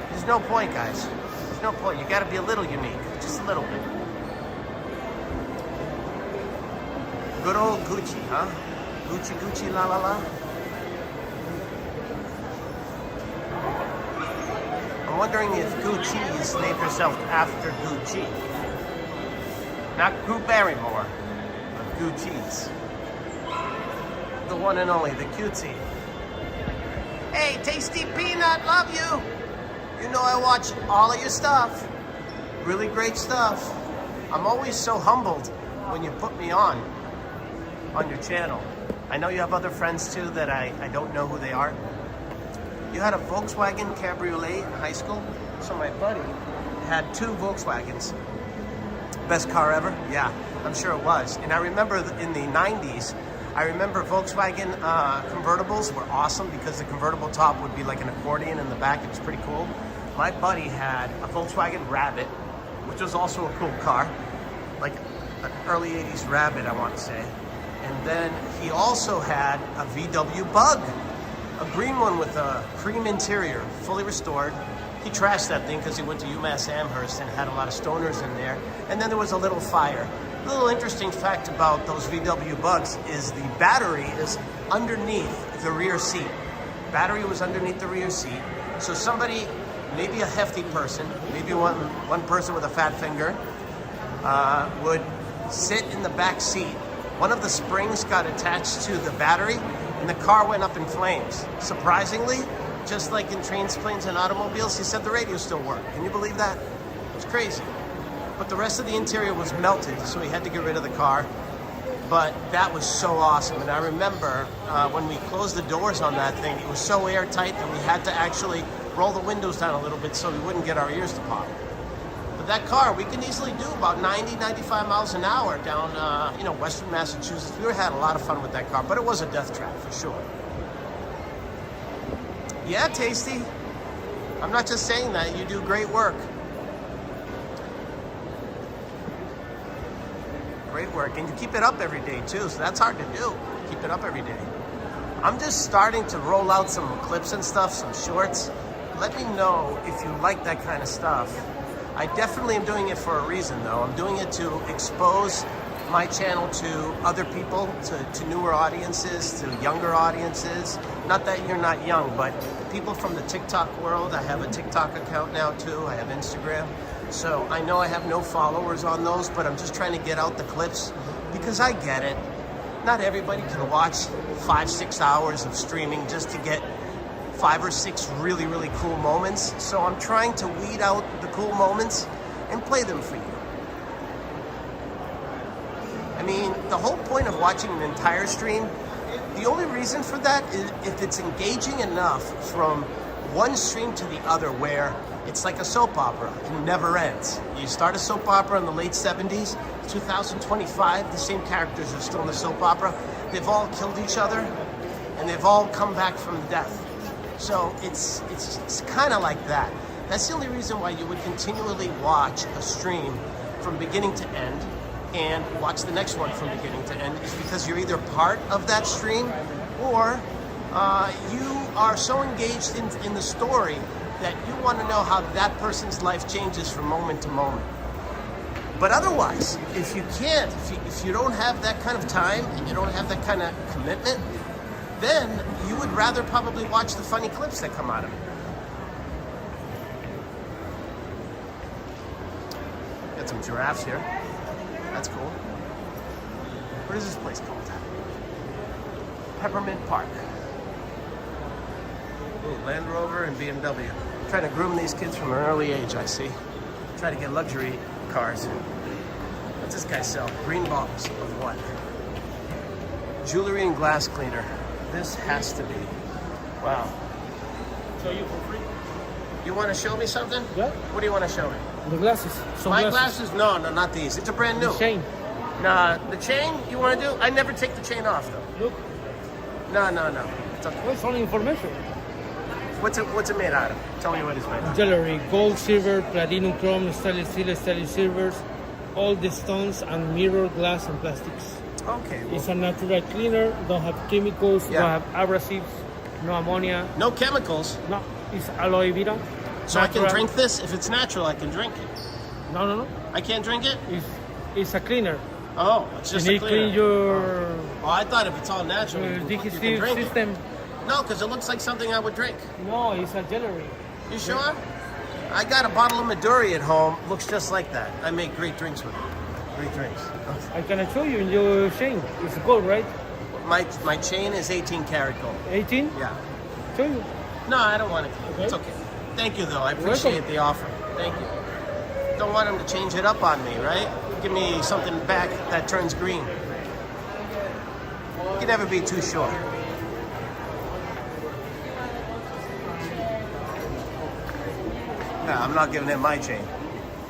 there's no point, guys. There's no point. You got to be a little unique. Just a little bit. Good old Gucci, huh? Gucci, Gucci, la la la. I'm wondering if Gucci's named herself after Gucci. Not Drew Barrymore, but Gucci's. The one and only, the cutesy. Hey, Tasty Peanut, love you. You know I watch all of your stuff. Really great stuff. I'm always so humbled when you put me on your channel. I know you have other friends too that I don't know who they are. You had a Volkswagen Cabriolet in high school? So my buddy had 2 Volkswagens. Best car ever? Yeah, I'm sure it was. And I remember in the 90s, I remember Volkswagen convertibles were awesome because the convertible top would be like an accordion in the back. It was pretty cool. My buddy had a Volkswagen Rabbit, which was also a cool car. Like an early 80s Rabbit, I want to say. And then he also had a VW Bug, a green one with a cream interior, fully restored. He trashed that thing because he went to UMass Amherst and had a lot of stoners in there. And then there was a little fire. A little interesting fact about those VW Bugs is the battery is underneath the rear seat. Battery was underneath the rear seat. So somebody, maybe a hefty person, maybe one person with a fat finger, would sit in the back seat. One of the springs got attached to the battery and the car went up in flames. Surprisingly, just like in trains, planes, and automobiles, he said the radio still worked. Can you believe that? It's crazy. But the rest of the interior was melted, so he had to get rid of the car. But that was so awesome. And I remember when we closed the doors on that thing, it was so airtight that we had to actually roll the windows down a little bit so we wouldn't get our ears to pop. But that car, we can easily do about 90, 95 miles an hour down, western Massachusetts. We had a lot of fun with that car, but it was a death trap for sure. Yeah, Tasty. I'm not just saying that. You do great work. Great work. And you keep it up every day too, so that's hard to do. Keep it up every day. I'm just starting to roll out some clips and stuff, some shorts. Let me know if you like that kind of stuff. I definitely am doing it for a reason though. I'm doing it to expose my channel to other people, to newer audiences, to younger audiences. Not that you're not young, but people from the TikTok world. I have a TikTok account now too. I have Instagram. So I know I have no followers on those, but I'm just trying to get out the clips because I get it. Not everybody can watch 5-6 hours of streaming just to get 5 or 6 really, really cool moments. So I'm trying to weed out the cool moments and play them for you. I mean, the whole point of watching an entire stream, the only reason for that is if it's engaging enough from one stream to the other where it's like a soap opera. It never ends. You start a soap opera in the late 70s, 2025, the same characters are still in the soap opera. They've all killed each other and they've all come back from death. So it's kind of like that. That's the only reason why you would continually watch a stream from beginning to end and watch the next one from beginning to end is because you're either part of that stream or you are so engaged in the story that you want to know how that person's life changes from moment to moment. But otherwise, if you can't, if you don't have that kind of time and you don't have that kind of commitment, then you would rather probably watch the funny clips that come out of it. Got some giraffes here. That's cool. What is this place called? Peppermint Park. Ooh, Land Rover and BMW. Trying to groom these kids from an early age, I see. Try to get luxury cars. What's this guy sell? Green bottles of what? Jewelry and glass cleaner. This has to be. Wow. Show you for free. You want to show me something? Yeah. What do you want to show me? The glasses. My glasses? No, not these. It's a brand new. The chain. Nah, the chain you want to do? I never take the chain off though. Look. No. It's okay. Well, it's only information. What's it made out of? Tell me what it's made out of. Jewelry, gold, silver, platinum, chrome, stainless steel, stainless silvers, all the stones and mirror glass and plastics. Okay. Well, It's a natural cleaner. Don't have chemicals. Yeah. Don't have abrasives. No ammonia. no chemicals. No, it's aloe vera. So I can Natural. drink this? If it's natural, I can drink it. No. I can't drink it? It's a cleaner. Oh, it's just You a need to cleaner. clean your Oh, I thought if it's all natural, you can digestive drink it. system. No, because it looks like something I would drink. No, it's a jewelry. You sure? I got a bottle of Maduri at home. Looks just like that. I make great drinks with it. Great drinks. I can show you in your chain. It's gold, right? My chain is 18 karat gold. 18? Yeah. Show you. No, I don't want it. Okay. It's okay. Thank you, though. I appreciate welcome. the offer. Thank you. Don't want him to change it up on me, right? Give me something back that turns green. You can never be too sure. No, I'm not giving him my chain.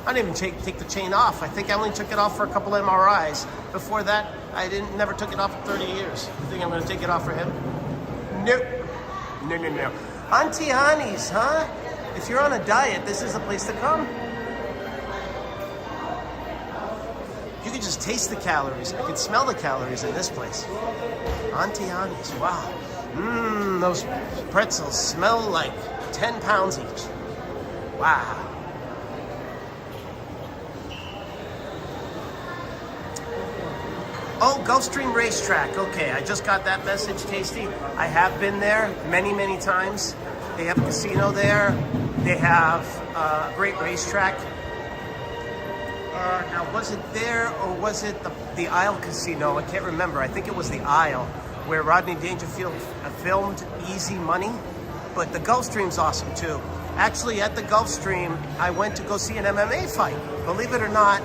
I didn't even take the chain off. I think I only took it off for a couple MRIs. Before that, I never took it off for 30 years. You think I'm going to take it off for him? Nope. No. Auntie Honey's, huh? If you're on a diet, this is the place to come. You can just taste the calories. I can smell the calories in this place. Auntie Honey's, wow. Those pretzels smell like 10 pounds each. Wow. Oh, Gulfstream Racetrack. Okay, I just got that message, Tasty. I have been there many, many times. They have a casino there. They have a great racetrack. Now, was it there or was it the Isle Casino? I can't remember. I think it was the Isle where Rodney Dangerfield filmed Easy Money. But the Gulfstream's awesome too. Actually, at the Gulfstream, I went to go see an MMA fight. Believe it or not,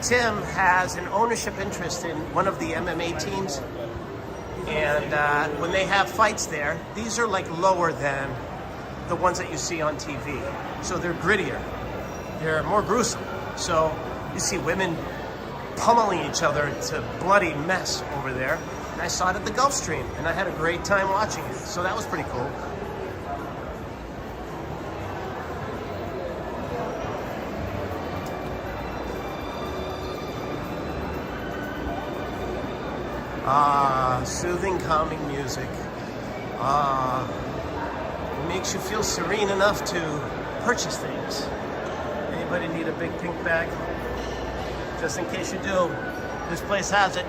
Tim has an ownership interest in one of the MMA teams. And when they have fights there, these are like lower than the ones that you see on TV. So they're grittier. They're more gruesome. So you see women pummeling each other. It's a bloody mess over there. And I saw it at the Gulfstream, and I had a great time watching it. So that was pretty cool. Soothing, calming music. It makes you feel serene enough to purchase things. Anybody need a big pink bag? Just in case you do, this place has it.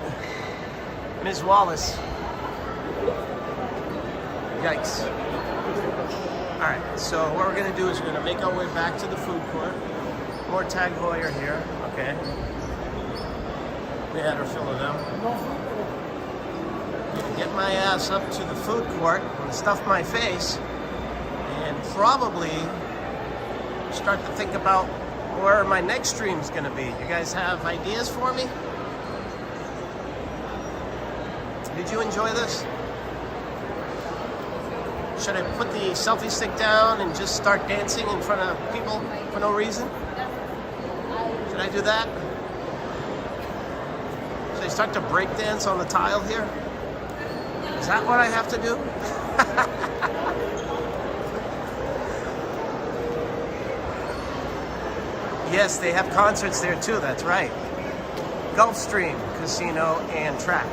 Ms. Wallace. Yikes. Alright, so what we're going to do is we're going to make our way back to the food court. More Tag Heuer here, okay. We had our fill of them. Get my ass up to the food court and stuff my face and probably start to think about where my next stream's going to be. You guys have ideas for me? Did you enjoy this? Should I put the selfie stick down and just start dancing in front of people for no reason? Should I do that? Should I start to break dance on the tile here? Is that what I have to do? Yes, they have concerts there too, that's right. Gulfstream Casino and Track.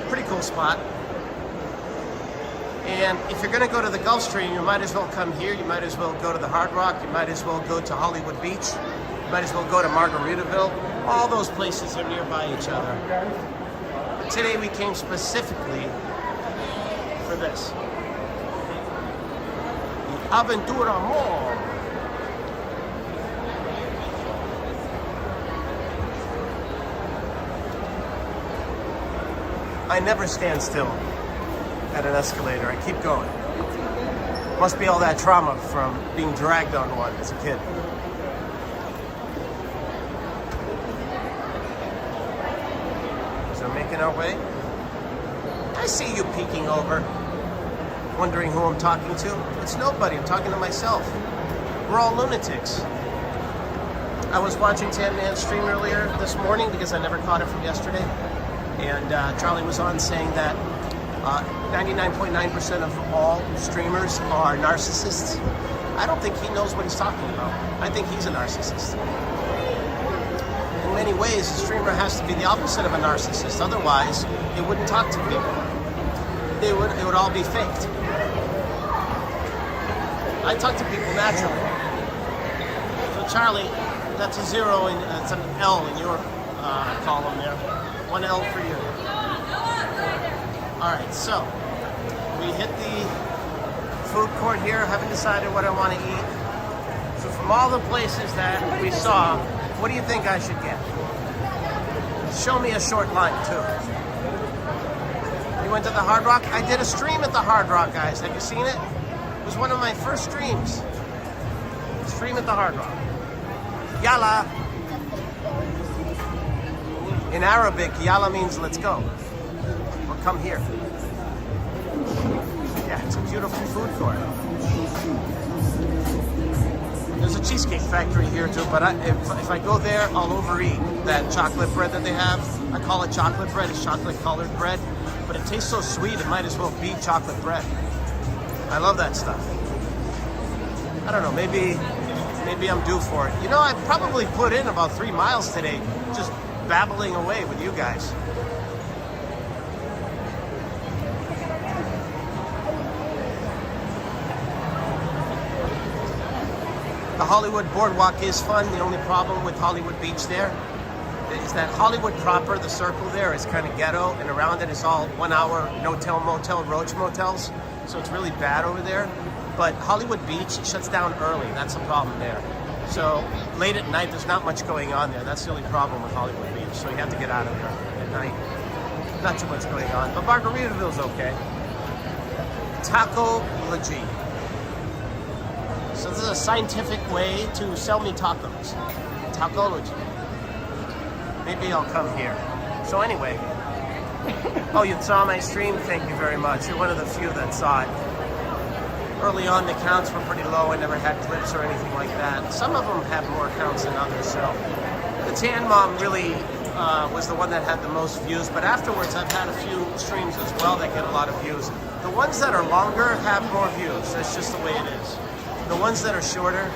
Pretty cool spot. And if you're going to go to the Gulfstream, you might as well come here. You might as well go to the Hard Rock. You might as well go to Hollywood Beach. You might as well go to Margaritaville. All those places are nearby each other. But today we came specifically for this. The Aventura Mall. I never stand still at an escalator. I keep going. Must be all that trauma from being dragged on one as a kid. So making our way. I see you peeking over, wondering who I'm talking to. It's nobody. I'm talking to myself. We're all lunatics. I was watching Tan Man's stream earlier this morning because I never caught it from yesterday. And Charlie was on saying that 99.9% of all streamers are narcissists. I don't think he knows what he's talking about. I think he's a narcissist. In many ways, a streamer has to be the opposite of a narcissist. Otherwise, it wouldn't talk to people. It would all be faked. I talk to people naturally. So Charlie, that's a 0 and it's an L in your column there. 1 L for you. Alright, so we hit the food court here. Haven't decided what I want to eat. So from all the places that we saw, what do you think I should get? Show me a short line too. You went to the Hard Rock? I did a stream at the Hard Rock, guys. Have you seen it? It was one of my first streams. Stream at the Hard Rock. Yalla. In Arabic, yalla means let's go. Or come here. Yeah, it's a beautiful food court. There's a cheesecake factory here too, but if I go there, I'll overeat that chocolate bread that they have. I call it chocolate bread. It's chocolate colored bread, but it tastes so sweet, it might as well be chocolate bread. I love that stuff. I don't know, maybe I'm due for it. You know, I probably put in about 3 miles today, just babbling away with you guys. The Hollywood Boardwalk is fun. The only problem with Hollywood Beach there is that Hollywood proper, the circle there, is kind of ghetto, and around it is all 1 hour no-tell motel, roach motels. So it's really bad over there. But Hollywood Beach shuts down early. That's the problem there. So late at night, there's not much going on there. That's the only problem with Hollywood Beach. So you have to get out of there at night. Not too much going on. But Margaritaville's okay. Tacology. So this is a scientific way to sell me tacos. Tacology. Maybe I'll come here. So anyway. Oh, you saw my stream? Thank you very much. You're one of the few that saw it. Early on, the counts were pretty low. I never had clips or anything like that. Some of them have more counts than others. So the Tan Mom really was the one that had the most views. But afterwards, I've had a few streams as well that get a lot of views. The ones that are longer have more views. That's just the way it is. The ones that are shorter,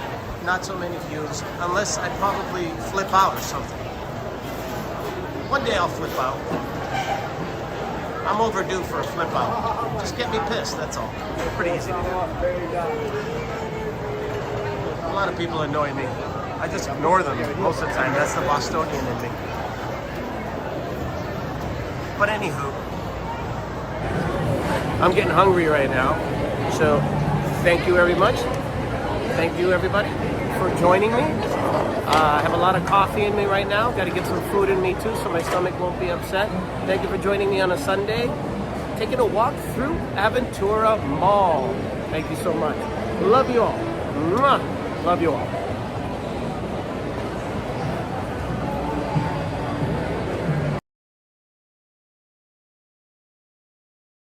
not so many views. Unless I probably flip out or something. One day I'll flip out. I'm overdue for a flip out. Just get me pissed, that's all. Pretty easy to do. A lot of people annoy me. I just ignore them most of the time. That's the Bostonian in me. But anywho, I'm getting hungry right now. So thank you very much. Thank you everybody for joining me. I have a lot of coffee in me right now. Got to get some food in me too so my stomach won't be upset. Thank you for joining me on a Sunday. Taking a walk through Aventura Mall. Thank you so much. Love you all. Mwah. Love you all.